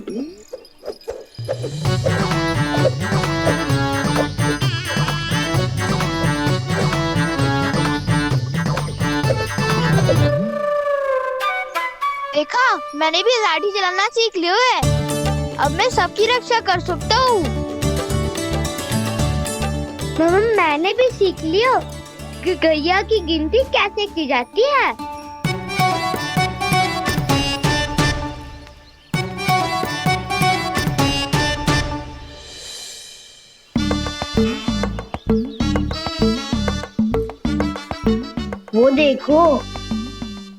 देखा मैंने भी लाठी चलाना सीख लियो है। अब मैं सबकी रक्षा कर सकता हूँ। मैंने भी सीख लियो कि गैया की गिनती कैसे की जाती है। वो देखो,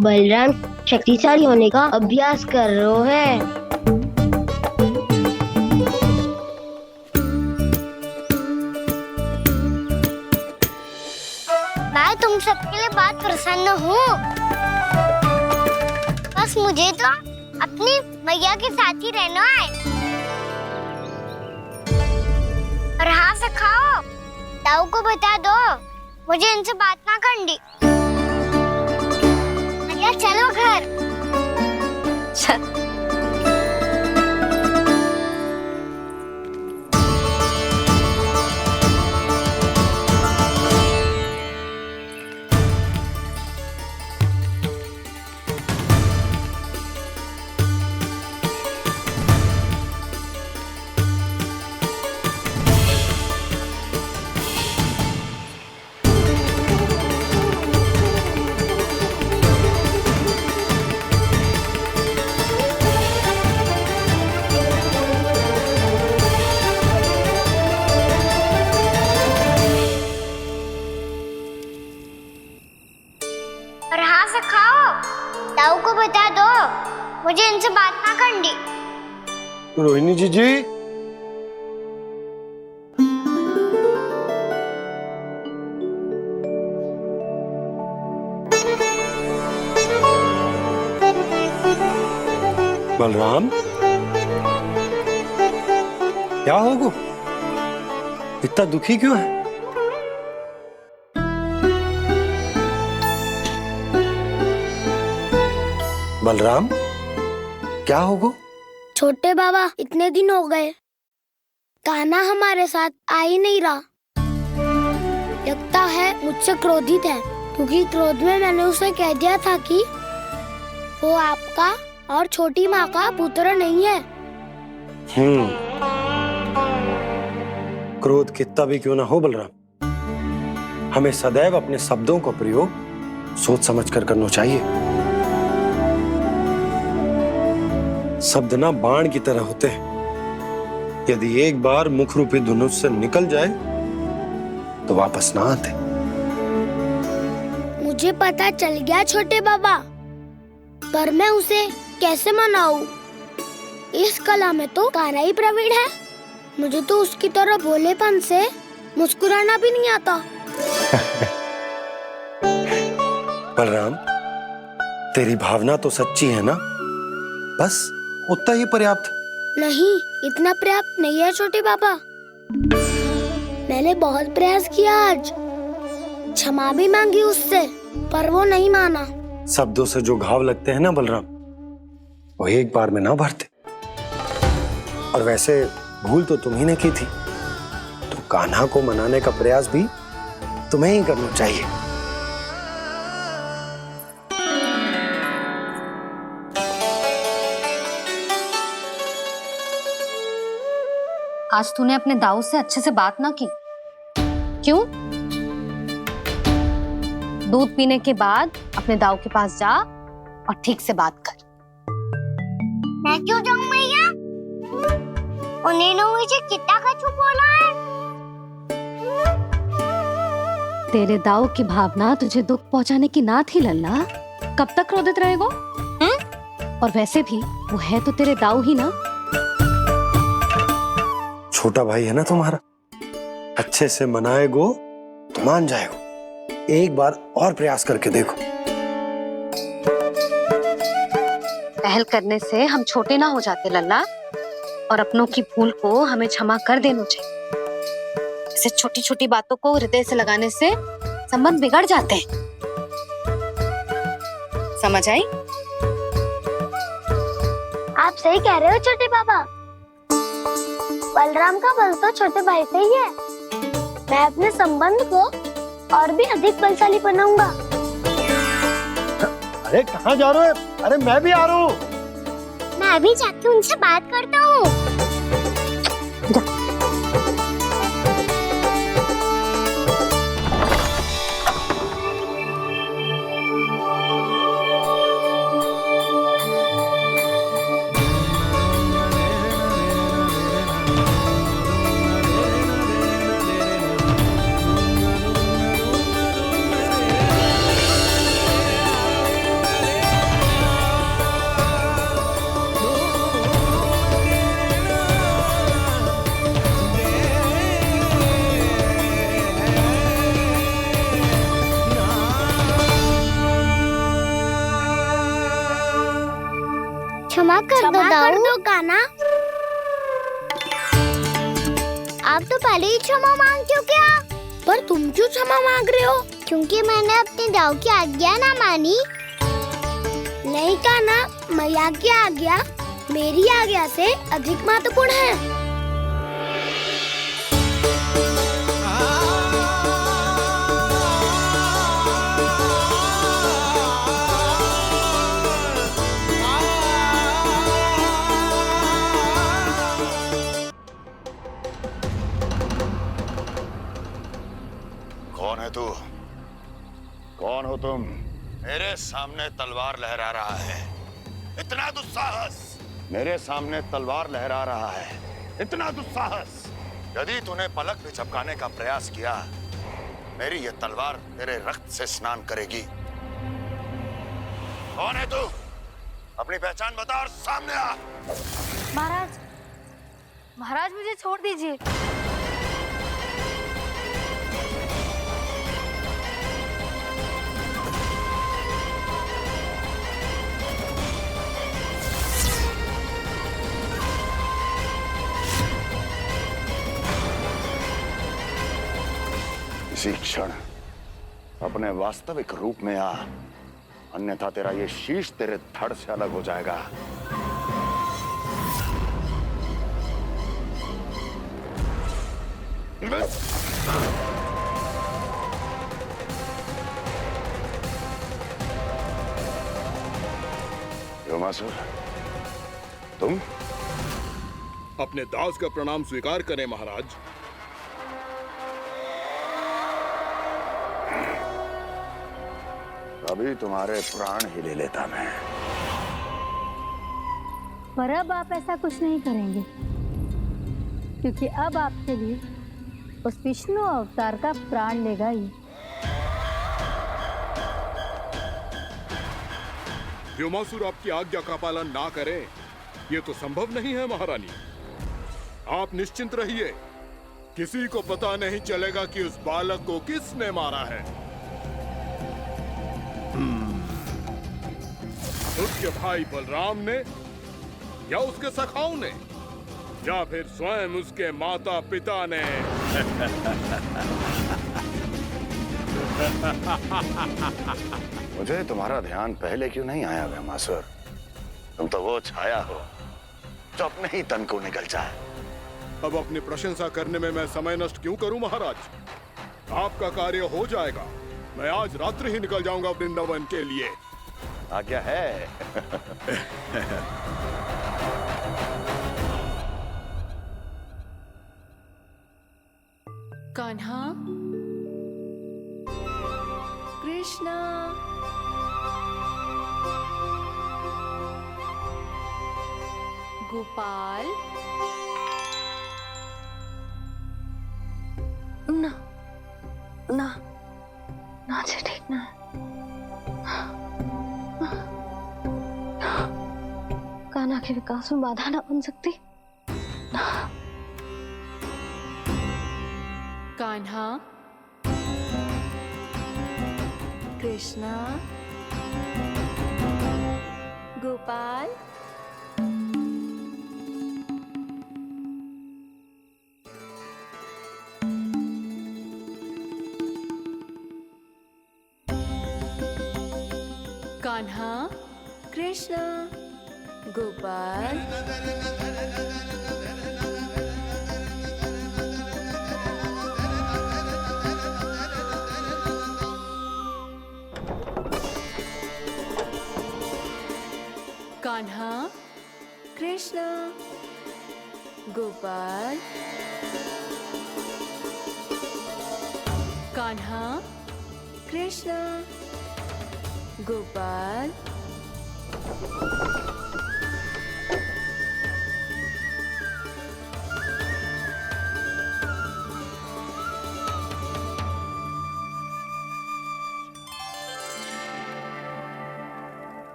बलराम शक्तिशाली होने का अभ्यास कर रहे हैं। मैं तुम सबके लिए बात प्रसन्न हूँ। बस मुझे तो अपनी मैया के साथ ही रहना है। और हाथ से खाओ। ताऊ को बता दो मुझे इनसे बात ना करनी। अरे चलो घर। चल। और हाथ से खाओ। ताऊ को बता दो मुझे इनसे बात ना करनी। रोहिणी जी बलराम, क्या हो गो? इतना दुखी क्यों है? बलराम, क्या हो गो? छोटे बाबा इतने दिन हो गए, कान्हा हमारे साथ आ ही नहीं रहा। लगता है मुझसे क्रोधित है, क्योंकि क्रोध में मैंने उसे कह दिया था कि वो आपका और छोटी माँ का पुत्र नहीं है। क्रोध कितना भी क्यों ना हो बलराम, हमें सदैव अपने शब्दों का प्रयोग सोच समझ कर करना चाहिए। शब्द ना बाण की तरह होते हैं, यदि एक बार मुख रूपी धनुष से निकल जाए तो वापस ना आते। मुझे पता चल गया छोटे बाबा, पर मैं उसे कैसे मनाऊं? इस कला में तो कान्हा ही प्रवीण है। मुझे तो उसकी तरह भोलेपन से मुस्कुराना भी नहीं आता। बलराम, तेरी भावना तो सच्ची है ना, बस उतना ही पर्याप्त। नहीं, इतना पर्याप्त नहीं है छोटे बाबा। मैंने बहुत प्रयास किया आज, क्षमा भी मांगी उससे, पर वो नहीं माना। शब्दों से जो घाव लगते हैं ना बलराम, वो एक बार में ना भरते। और वैसे भूल तो तुम्ही ने की थी, तो कान्हा को मनाने का प्रयास भी तुम्हें ही करना चाहिए। आज तूने अपने दाऊ से अच्छे से बात ना की, क्यों? दूध पीने के बाद अपने दाऊ के पास जा और ठीक से बात कर। मैं क्यों जाऊं मैया? उन्होंने मुझे कितना कछु बोला है। तेरे दाऊ की भावना तुझे दुख पहुंचाने की ना थी लल्ला। कब तक क्रोधित रहेगो? और वैसे भी वो है तो तेरे दाऊ ही ना। छोटा भाई है ना तुम्हारा, अच्छे से मनाएगो तो मान जाएगो। एक बार और प्रयास करके देखो। पहल करने से हम छोटे ना हो जाते लल्ला, और अपनों की भूल को हमें क्षमा कर देना चाहिए। ऐसे छोटी छोटी बातों को हृदय से लगाने से संबंध बिगड़ जाते हैं। समझ आई? आप सही कह रहे हो छोटे बाबा। बलराम का बल तो छोटे भाई से ही है। मैं अपने संबंध को और भी अधिक बलशाली बनाऊंगा। अरे कहाँ जा रहे हो? अरे मैं भी आ रहा हूँ। मैं अभी जाके उनसे बात करता हूँ। क्षमा कर दो कान्हा। आप तो पहले ही क्षमा मांगते हो क्या? पर तुम क्यों क्षमा मांग रहे हो? क्योंकि मैंने अपने दाऊ की आज्ञा ना मानी। नहीं कान्हा, मैया की आज्ञा मेरी आज्ञा से अधिक महत्वपूर्ण है। कौन है तू? कौन हो तुम? मेरे सामने तलवार लहरा रहा है, इतना दुस्साहस! मेरे सामने तलवार लहरा रहा है, इतना दुस्साहस! यदि तूने पलक भी झपकाने का प्रयास किया, मेरी ये तलवार तेरे रक्त से स्नान करेगी। कौन है तू? अपनी पहचान बता और सामने आ। महाराज, महाराज मुझे छोड़ दीजिए। इसी क्षण अपने वास्तविक रूप में आ, अन्यथा तेरा ये शीश तेरे धड़ से अलग हो जाएगा। व्योमासुर, तुम? अपने दास का प्रणाम स्वीकार करें महाराज। अभी तुम्हारे प्राण ही ले लेता मैं। पर अब आप ऐसा कुछ नहीं करेंगे, क्योंकि अब आपके लिए उस विष्णु अवतार का प्राण लेगा ही। व्योमासुर आपकी आज्ञा का पालन ना करे, ये तो संभव नहीं है महारानी। आप निश्चिंत रहिए, किसी को पता नहीं चलेगा कि उस बालक को किसने मारा है। उसके भाई बलराम ने, या उसके सखाओं ने, या फिर स्वयं उसके माता पिता ने। मुझे तुम्हारा ध्यान पहले क्यों नहीं आया व्योमासुर? तुम तो वो छाया हो जो अपने ही तन को निगल जाए। अब अपनी प्रशंसा करने में मैं समय नष्ट क्यों करूं महाराज? आपका कार्य हो जाएगा। मैं आज रात्रि ही निकल जाऊंगा वृंदावन के लिए। आज्ञा है। कान्हा, कृष्णा, गोपाल। ना ना ना जी, ठीक ना। कान्हा के विकास में बाधा ना बन सकती। कान्हा, कृष्णा, गोपाल। कान्हा, कृष्णा, गोपाल। कान्हा, कृष्णा, गोपाल। कान्हा, कृष्णा, गोपाल।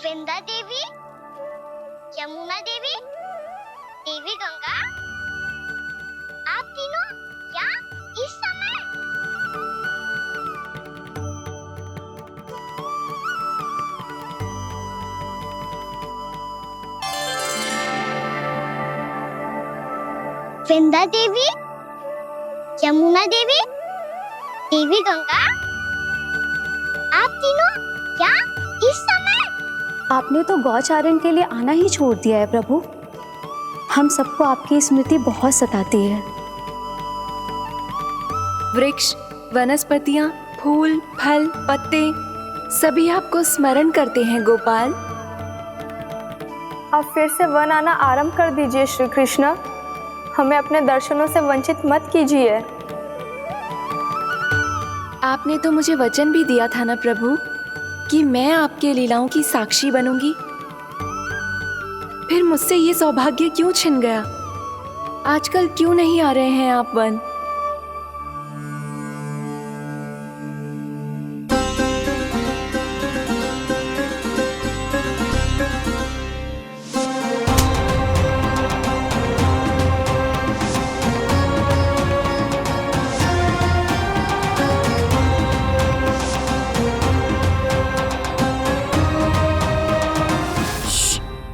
वृंदा देवी, यमुना देवी, देवी गंगा, आप तीनों क्या इस समय? वृंदा देवी, यमुना देवी, देवी गंगा, आप तीनों क्या इस समय? आपने तो गौचारण के लिए आना ही छोड़ दिया है प्रभु। हम सबको आपकी स्मृति बहुत सताती है। वृक्ष, वनस्पतियाँ, फूल, फल, पत्ते सभी आपको स्मरण करते हैं गोपाल। अब फिर से वन आना आरंभ कर दीजिए श्री कृष्ण। हमें अपने दर्शनों से वंचित मत कीजिए। आपने तो मुझे वचन भी दिया था ना प्रभु कि मैं आपके लीलाओं की साक्षी बनूंगी। फिर मुझसे ये सौभाग्य क्यों छिन गया? आजकल क्यों नहीं आ रहे हैं आप वन?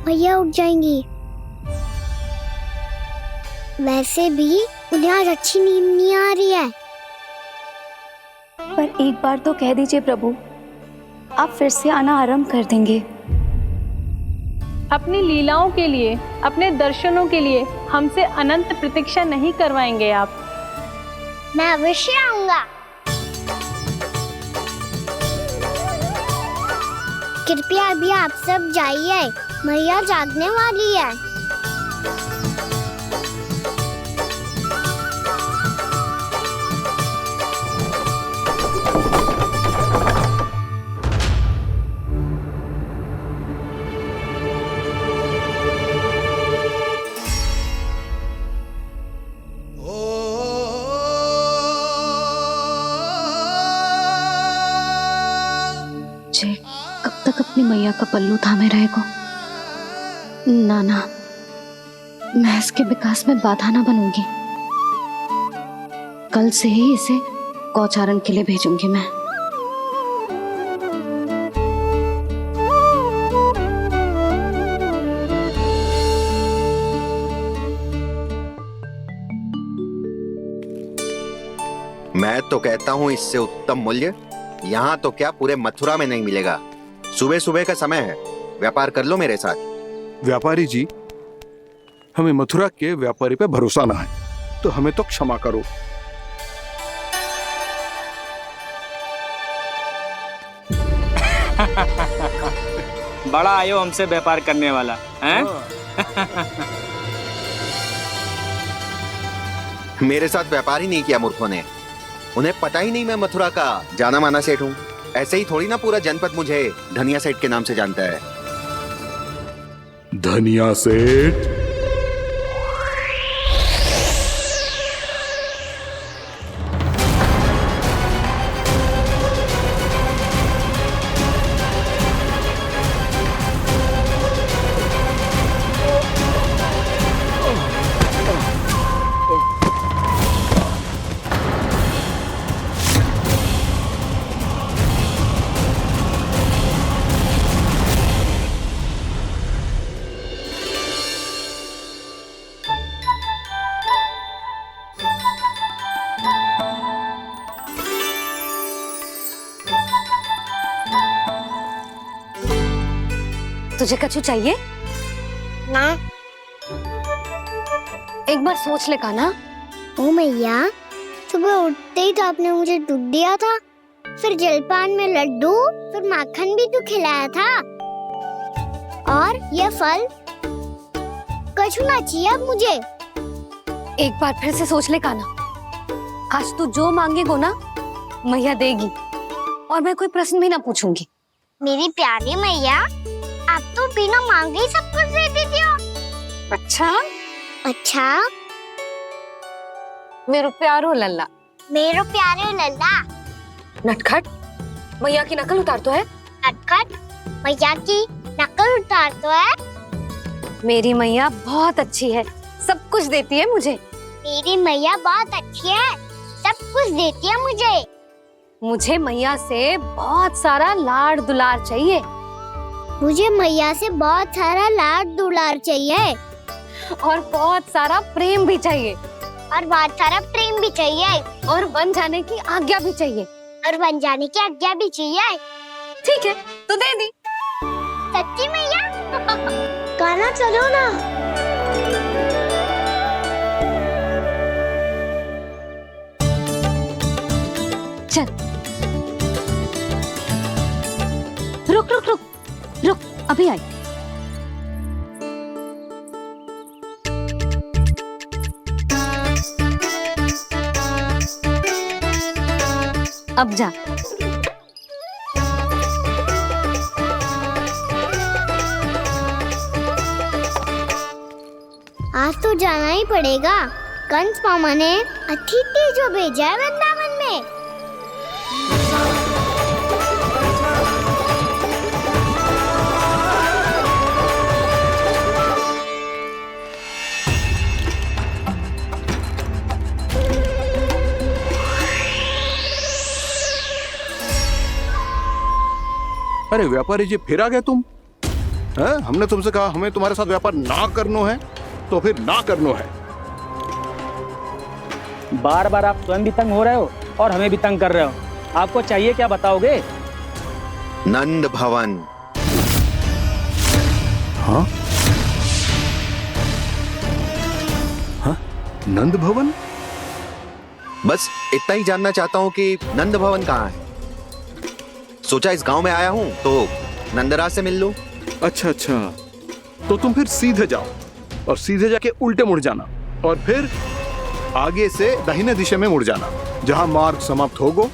भैया उठ जाएंगी। वैसे भी उन्हें आज अच्छी नींद नहीं आ रही है। पर एक बार तो कह दीजिए प्रभु, आप फिर से आना आरंभ कर देंगे। अपनी लीलाओं के लिए, अपने दर्शनों के लिए हमसे अनंत प्रतीक्षा नहीं करवाएंगे आप? मैं अवश्य आऊंगा। कृपया अभी आप सब जाइए, मैया जागने वाली है। मुझे कब तक अपनी मैया का पल्लू थामे रहेगा? ना, मैं इसके विकास में बाधा ना बनूंगी। कल से ही इसे गौचारण के लिए भेजूंगी मैं। मैं तो कहता हूँ इससे उत्तम मूल्य यहाँ तो क्या पूरे मथुरा में नहीं मिलेगा। सुबह सुबह का समय है, व्यापार कर लो मेरे साथ। व्यापारी जी, हमें मथुरा के व्यापारी पे भरोसा ना है, तो हमें तो क्षमा करो। बड़ा आयो हमसे व्यापार करने वाला हैं? मेरे साथ व्यापार ही नहीं किया मूर्खों ने। उन्हें पता ही नहीं मैं मथुरा का जाना माना सेठ हूँ। ऐसे ही थोड़ी ना पूरा जनपद मुझे धनिया सेठ के नाम से जानता है। धनिया सेठ? तुझे कछु चाहिए? ना। एक बार सोच ले कान्हा। ओ मैया, सुबह उठते ही तो आपने मुझे दूध दिया था, फिर जलपान में लड्डू, फिर माखन भी तो खिलाया था। और ये फल कछु ना चाहिए अब मुझे। एक बार फिर से सोच ले कान्हा। आज तू जो मांगेगो ना, मैया देगी, और मैं कोई प्रश्न भी ना पूछूंगी। मेरी प्यारी मैया, आप तो बिना मांगे ही सब कुछ दे देती हो। अच्छा मेरो प्यारो लल्ला। मेरो प्यारे लल्ला। नटखट, मैया की नकल उतार तो है। नटखट, मैया की नकल उतार तो है। मेरी मैया बहुत अच्छी है, सब कुछ देती है मुझे। मेरी मैया बहुत अच्छी है, सब कुछ देती है मुझे। मुझे मैया से बहुत सारा लाड दुलार चाहिए। मुझे मैया से बहुत सारा लाड दुलार चाहिए। और बहुत सारा प्रेम भी चाहिए। और बहुत सारा प्रेम भी चाहिए और बन जाने की आज्ञा भी चाहिए। और बन जाने की आज्ञा भी चाहिए। ठीक है, तो दे दी। सच्ची मैया? गाना चलो ना। चल, रुक रुक रुक रुक, अभी आई। अब जा। आज तो जाना ही पड़ेगा। कंस मामा ने अतिथि जो भेजा है वृंदावन में। अरे व्यापारी जी, फिर आ गए तुम? हैं? हमने तुमसे कहा हमें तुम्हारे साथ व्यापार ना करना है, तो फिर ना करना है। बार बार आप स्वयं भी तंग हो रहे हो और हमें भी तंग कर रहे हो। आपको चाहिए क्या, बताओगे? नंद भवन। हाँ? हाँ? नंद भवन? बस इतना ही जानना चाहता हूँ कि नंद भवन कहाँ है। सोचा इस गांव में आया हूँ तो नंदराज से मिल लूं। अच्छा अच्छा, तो तुम फिर सीधे जाओ और सीधे जाके उल्टे मुड़ जाना और फिर आगे से दाहिने दिशा में मुड़ जाना। जहाँ मार्ग समाप्त होगा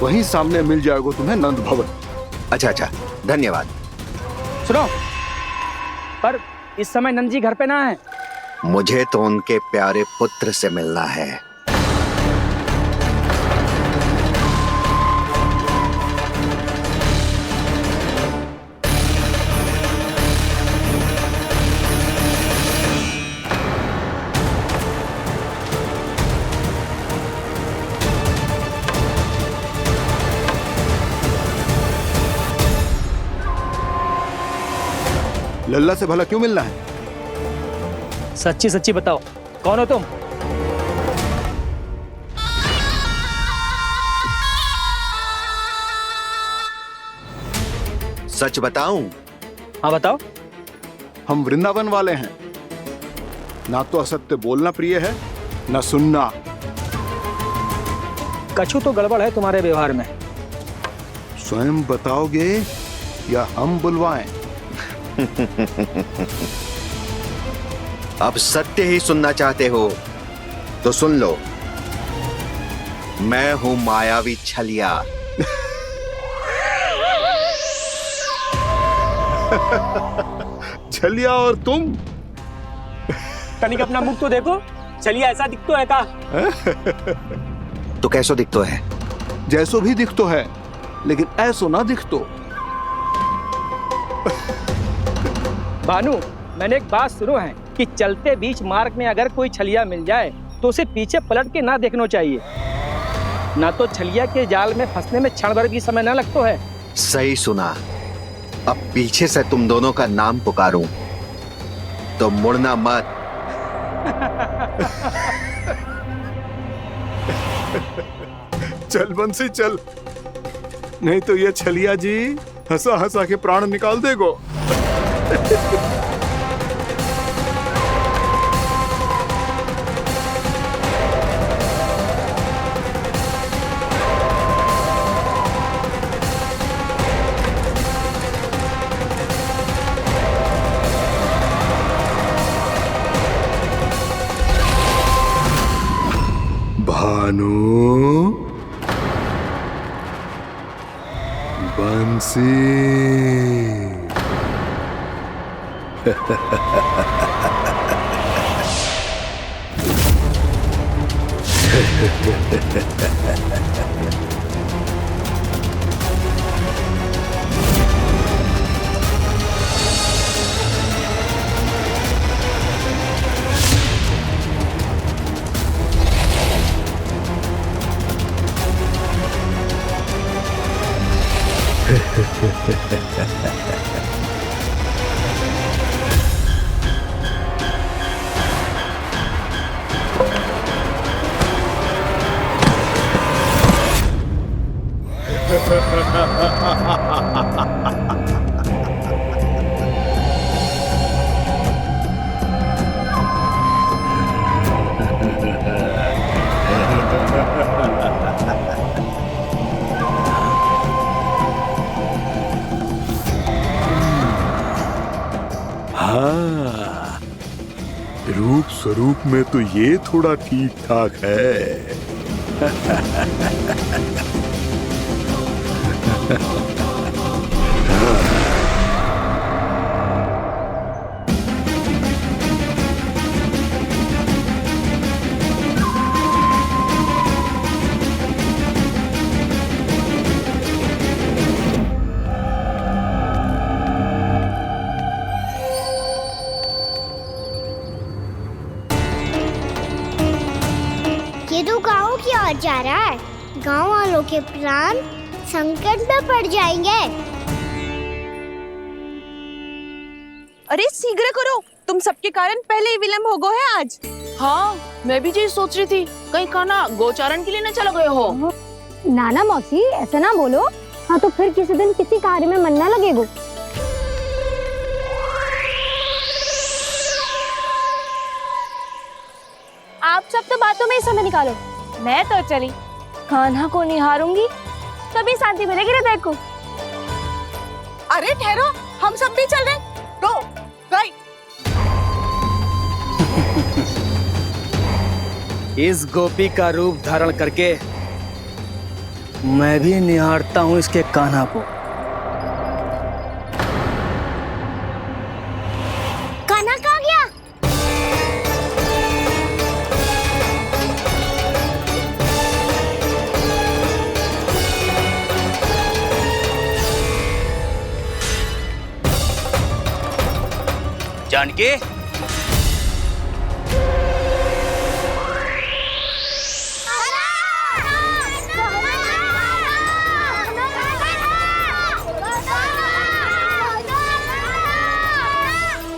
वहीं सामने मिल जाएगा तुम्हें नंद भवन। अच्छा अच्छा, धन्यवाद। सुनो, पर इस समय नंद जी घर पे ना है। मुझे तो उनके प्यारे पुत्र से मिलना है। लल्ला से भला क्यों मिलना है? सच्ची सच्ची बताओ, कौन हो तुम? सच बताऊं? हाँ बताओ। हम वृंदावन वाले हैं। ना तो असत्य बोलना प्रिय है, ना सुनना। कछु तो गड़बड़ है तुम्हारे व्यवहार में। स्वयं बताओगे या हम बुलवाएं? अब सत्य ही सुनना चाहते हो तो सुन लो। मैं हूं मायावी छलिया। छलिया और तुम? तनिक अपना मुख तो देखो, छलिया ऐसा दिखतो है का? तो कैसो दिखतो है? जैसो भी दिखतो है, लेकिन ऐसो ना दिखतो। भानु, मैंने एक बात सुनो है कि चलते बीच मार्ग में अगर कोई छलिया मिल जाए तो उसे पीछे पलट के ना देखना चाहिए। ना तो छलिया के जाल में फंसने में क्षण भर भी समय ना लगता है। सही सुना। अब पीछे से तुम दोनों का नाम पुकारूं तो मुड़ना मत। चल बंसी चल, नहीं तो ये छलिया जी हंसा हंसा के प्राण निकाल देगो। भानु, बंसी। हाँ, रूप स्वरूप में तो ये थोड़ा ठीक ठाक है। ये तो गाँव की ओर जा रहा है। गाँव वालों के प्राण संकट में पड़ जाएंगे। अरे शीघ्र करो, तुम सबके कारण पहले ही विलंब हो गए है आज। हाँ, मैं भी यही सोच रही थी, कहीं कान्हा गोचारण के लिए न चले गए हो। नाना मौसी ऐसे ना बोलो। हाँ तो फिर किसी दिन किसी कार्य में मन ना लगेगा। आप सब तो बातों में ही समय निकालो। मैं तो चली, कान्हा को निहारूंगी तभी शांति मिलेगी हृदय को। अरे ठहरो, हम सब भी चल रहे। रो, राइट। इस गोपी का रूप धारण करके मैं भी निहारता हूँ इसके कान्हा को। कान्हा कहाँ गया? जानकी,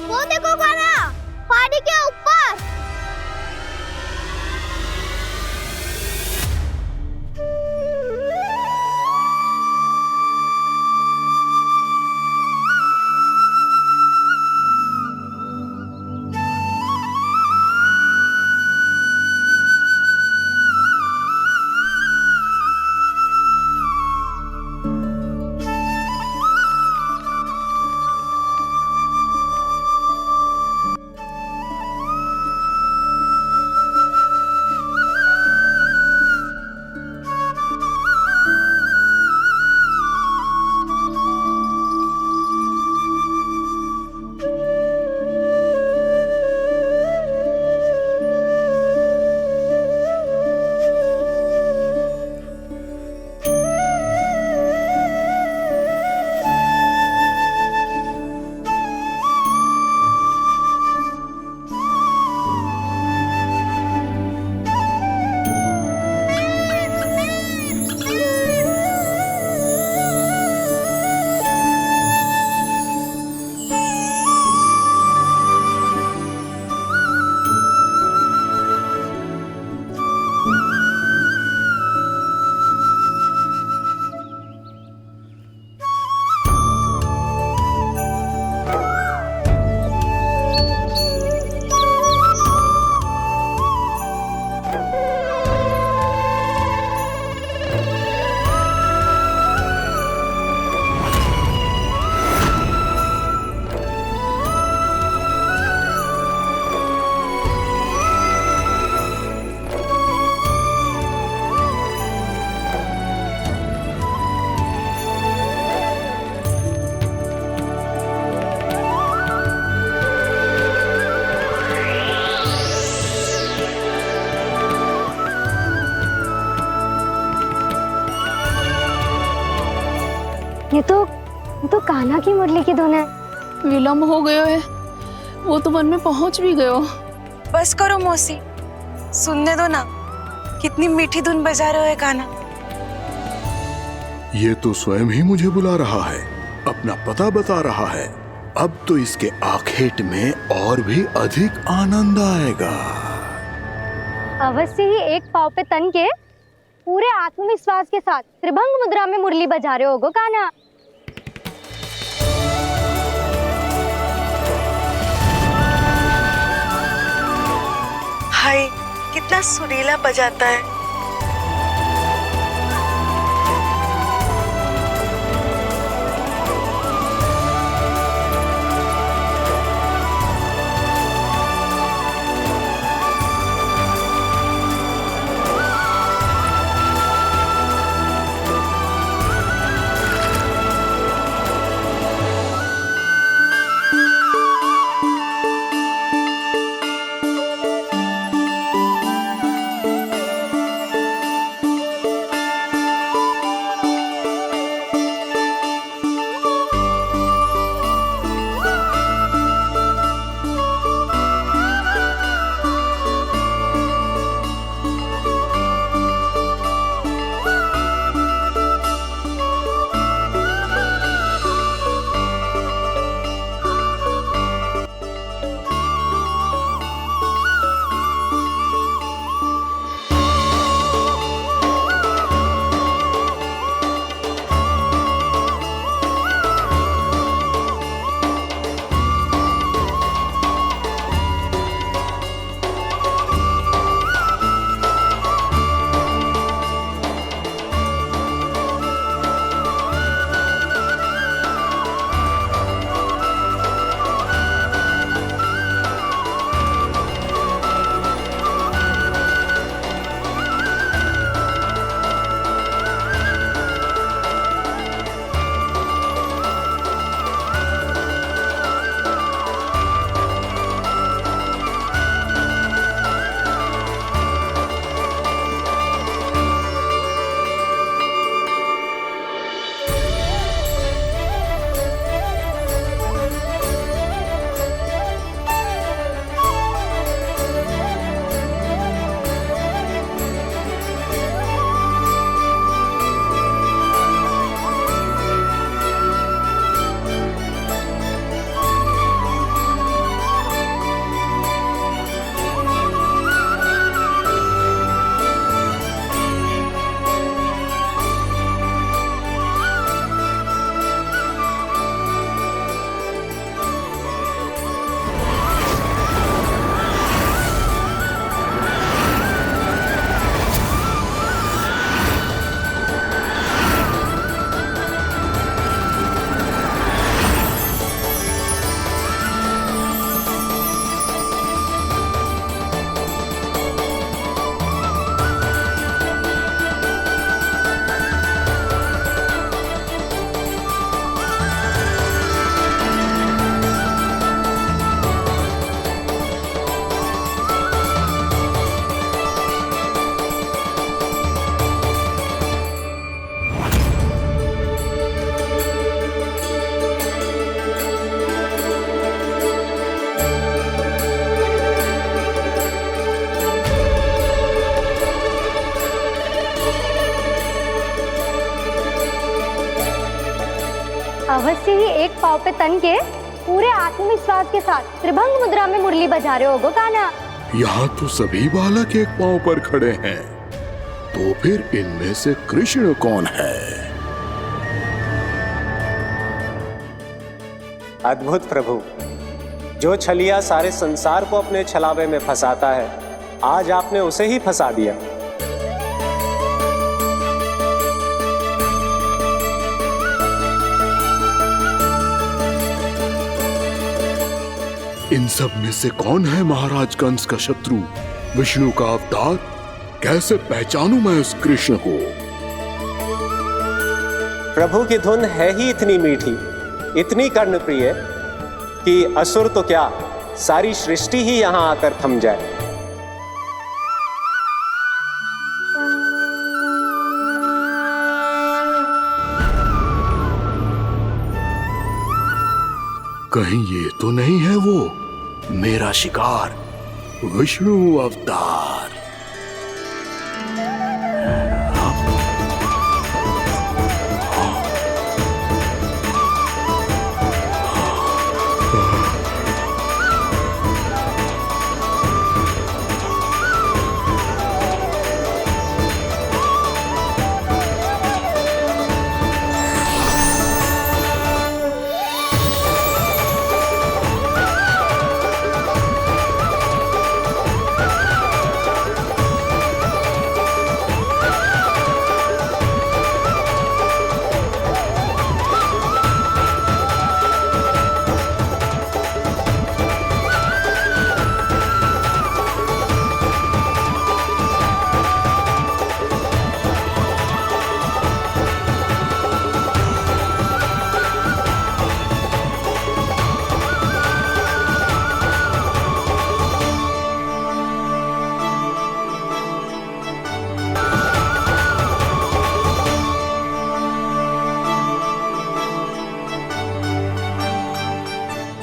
वो देखो कान्हा, पहाड़ी के ऊपर। ये तो कान्हा की मुरली की धुन है। विलंब हो गया है, वो तो वन में पहुंच भी गयो। बस करो मौसी, सुनने दो ना, कितनी मीठी धुन बजा रहे हो कान्हा। ये तो स्वयं ही मुझे बुला रहा है, अपना पता बता रहा है। अब तो इसके आखेट में और भी अधिक आनंद आएगा। अवश्य ही एक पाव पे तन के पूरे आत्मविश्वास के साथ त्रिभंग मुद्रा में मुरली बजा रहे होगो कान्हा। हाय, कितना सुरीला बजाता है। अवश्य ही एक पाव पे तन के पूरे आत्मविश्वास के साथ त्रिभंग मुद्रा में मुरली बजा रहे होगो कान्हा। यहाँ तो सभी बालक एक पांव पर खड़े हैं, तो फिर इनमें से कृष्ण कौन है? अद्भुत प्रभु, जो छलिया सारे संसार को अपने छलावे में फंसाता है, आज आपने उसे ही फंसा दिया। इन सब में से कौन है महाराज कंस का शत्रु, विष्णु का अवतार? कैसे पहचानूं मैं उस कृष्ण को? प्रभु की धुन है ही इतनी मीठी, इतनी कर्णप्रिय कि असुर तो क्या, सारी सृष्टि ही यहां आकर थम जाए। कहीं ये तो नहीं है वो मेरा शिकार, विष्णु अवतार?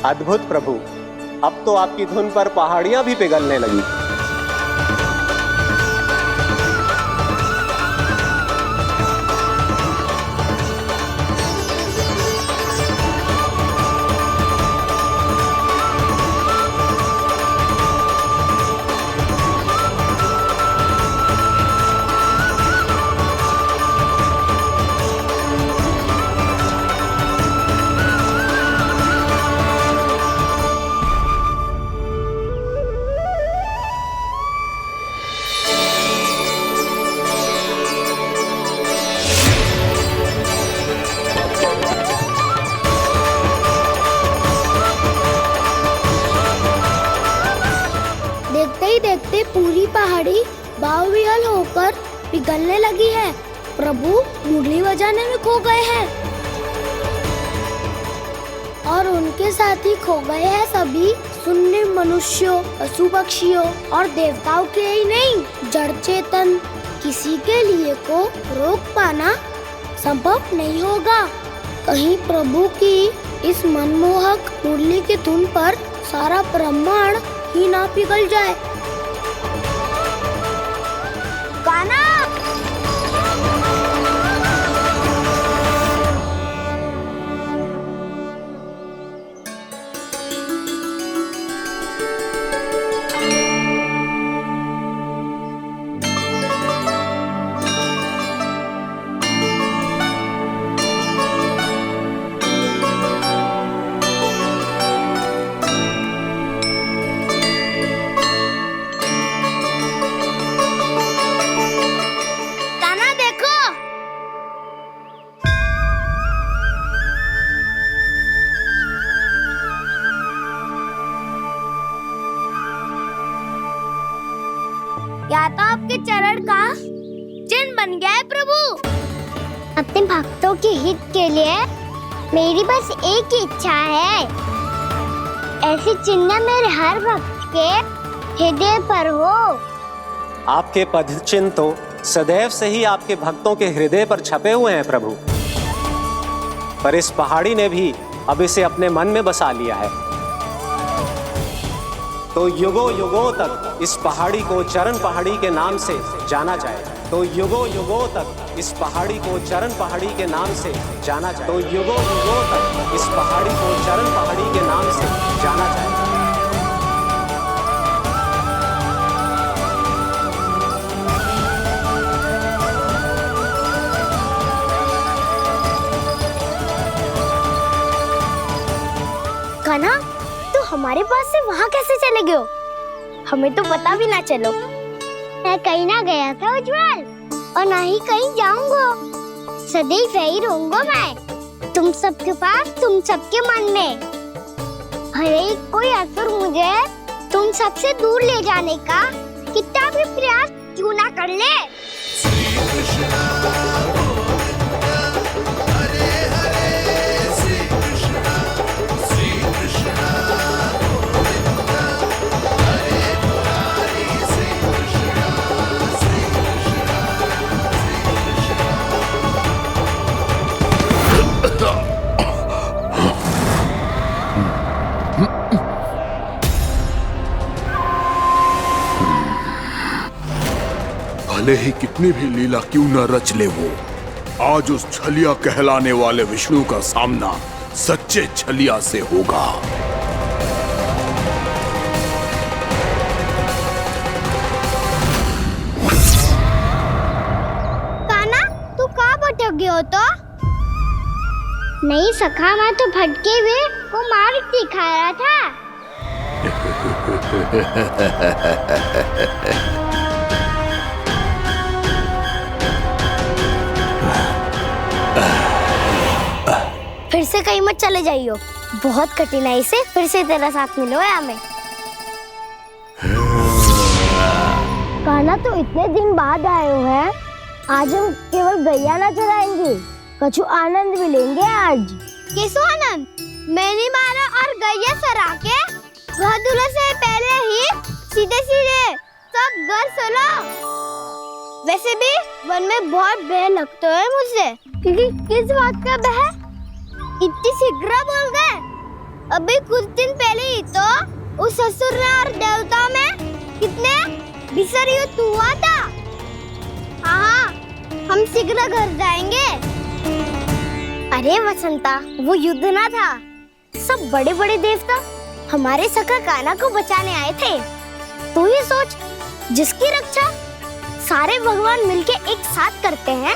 अद्भुत प्रभु, अब तो आपकी धुन पर पहाड़ियां भी पिघलने लगी। देखते ही देखते पूरी पहाड़ी बावरियल होकर पिघलने लगी है। प्रभु मुरली बजाने में खो गए हैं और उनके साथ ही खो गए हैं सभी सुनने मनुष्यों, पशु पक्षियों और देवताओं के ही नहीं, जड़ चेतन किसी के लिए को रोक पाना संभव नहीं होगा। कहीं प्रभु की इस मनमोहक मुरली की धुन पर सारा ब्रह्मांड ही ना पिघल जाए। गाना या तो आपके चरण का चिन्ह बन गया है प्रभु। अपने भक्तों के हित के लिए मेरी बस एक ही इच्छा है, ऐसी चिन्ह मेरे हर भक्त के हृदय पर हो। आपके पद चिन्ह तो सदैव से ही आपके भक्तों के हृदय पर छपे हुए हैं प्रभु, पर इस पहाड़ी ने भी अब इसे अपने मन में बसा लिया है। तो युगों युगों तक इस पहाड़ी को चरण पहाड़ी के नाम से जाना जाए। तो युगों युगों तक इस पहाड़ी को चरण पहाड़ी के नाम से जाना जाए। तो युगों युगों तक इस पहाड़ी को चरण पहाड़ी के नाम से जाना जाए। कान्हा, तू हमारे पास से वहाँ कैसे चले गए हो? हमें तो पता भी ना चलो। मैं कहीं ना गया था उज्जवल, और ना ही कहीं जाऊंगा। सदैव यही रहूंगा मैं, तुम सबके पास, तुम सबके मन में। हर एक कोई असुर मुझे तुम सबसे दूर ले जाने का कितना भी प्रयास क्यों ना कर ले। भले ही कितनी भी लीला क्यों न रच ले वो, आज उस छलिया कहलाने वाले विष्णु का सामना सच्चे छलिया से होगा। कान्हा, तू कहाँ भटक गए हो? तो नहीं सखा, मैं तो भटके हुए को मार्ग दिखा रहा था। फिर से कहीं मत चले जाइयो, बहुत कठिनाई से फिर से तेरा साथ मिलो है हमें। कान्हा, तो इतने दिन बाद आए हो हैं, आज हम केवल गैया ना चराएंगे, कछु आनंद भी लेंगे आज। कैसो आनंद? मैंने मारा और गैया चरा के घर दूल्हे से पहले ही सीधे सीधे सब घर चलो। वैसे भी वन में बहुत भय लगता है मुझे, क्योंकि किस बात का भय? इतनी शीघ्र बोल गए। अभी कुछ दिन पहले ही तो उस ससुर ने और देवता में कितने भीषण युद्ध हुआ था। हाँ, हम शीघ्र घर जाएंगे। अरे वसंता, वो युद्ध ना था, सब बड़े बड़े देवता हमारे सखा कान्हा को बचाने आए थे। तू ही सोच, जिसकी रक्षा सारे भगवान मिलके एक साथ करते हैं,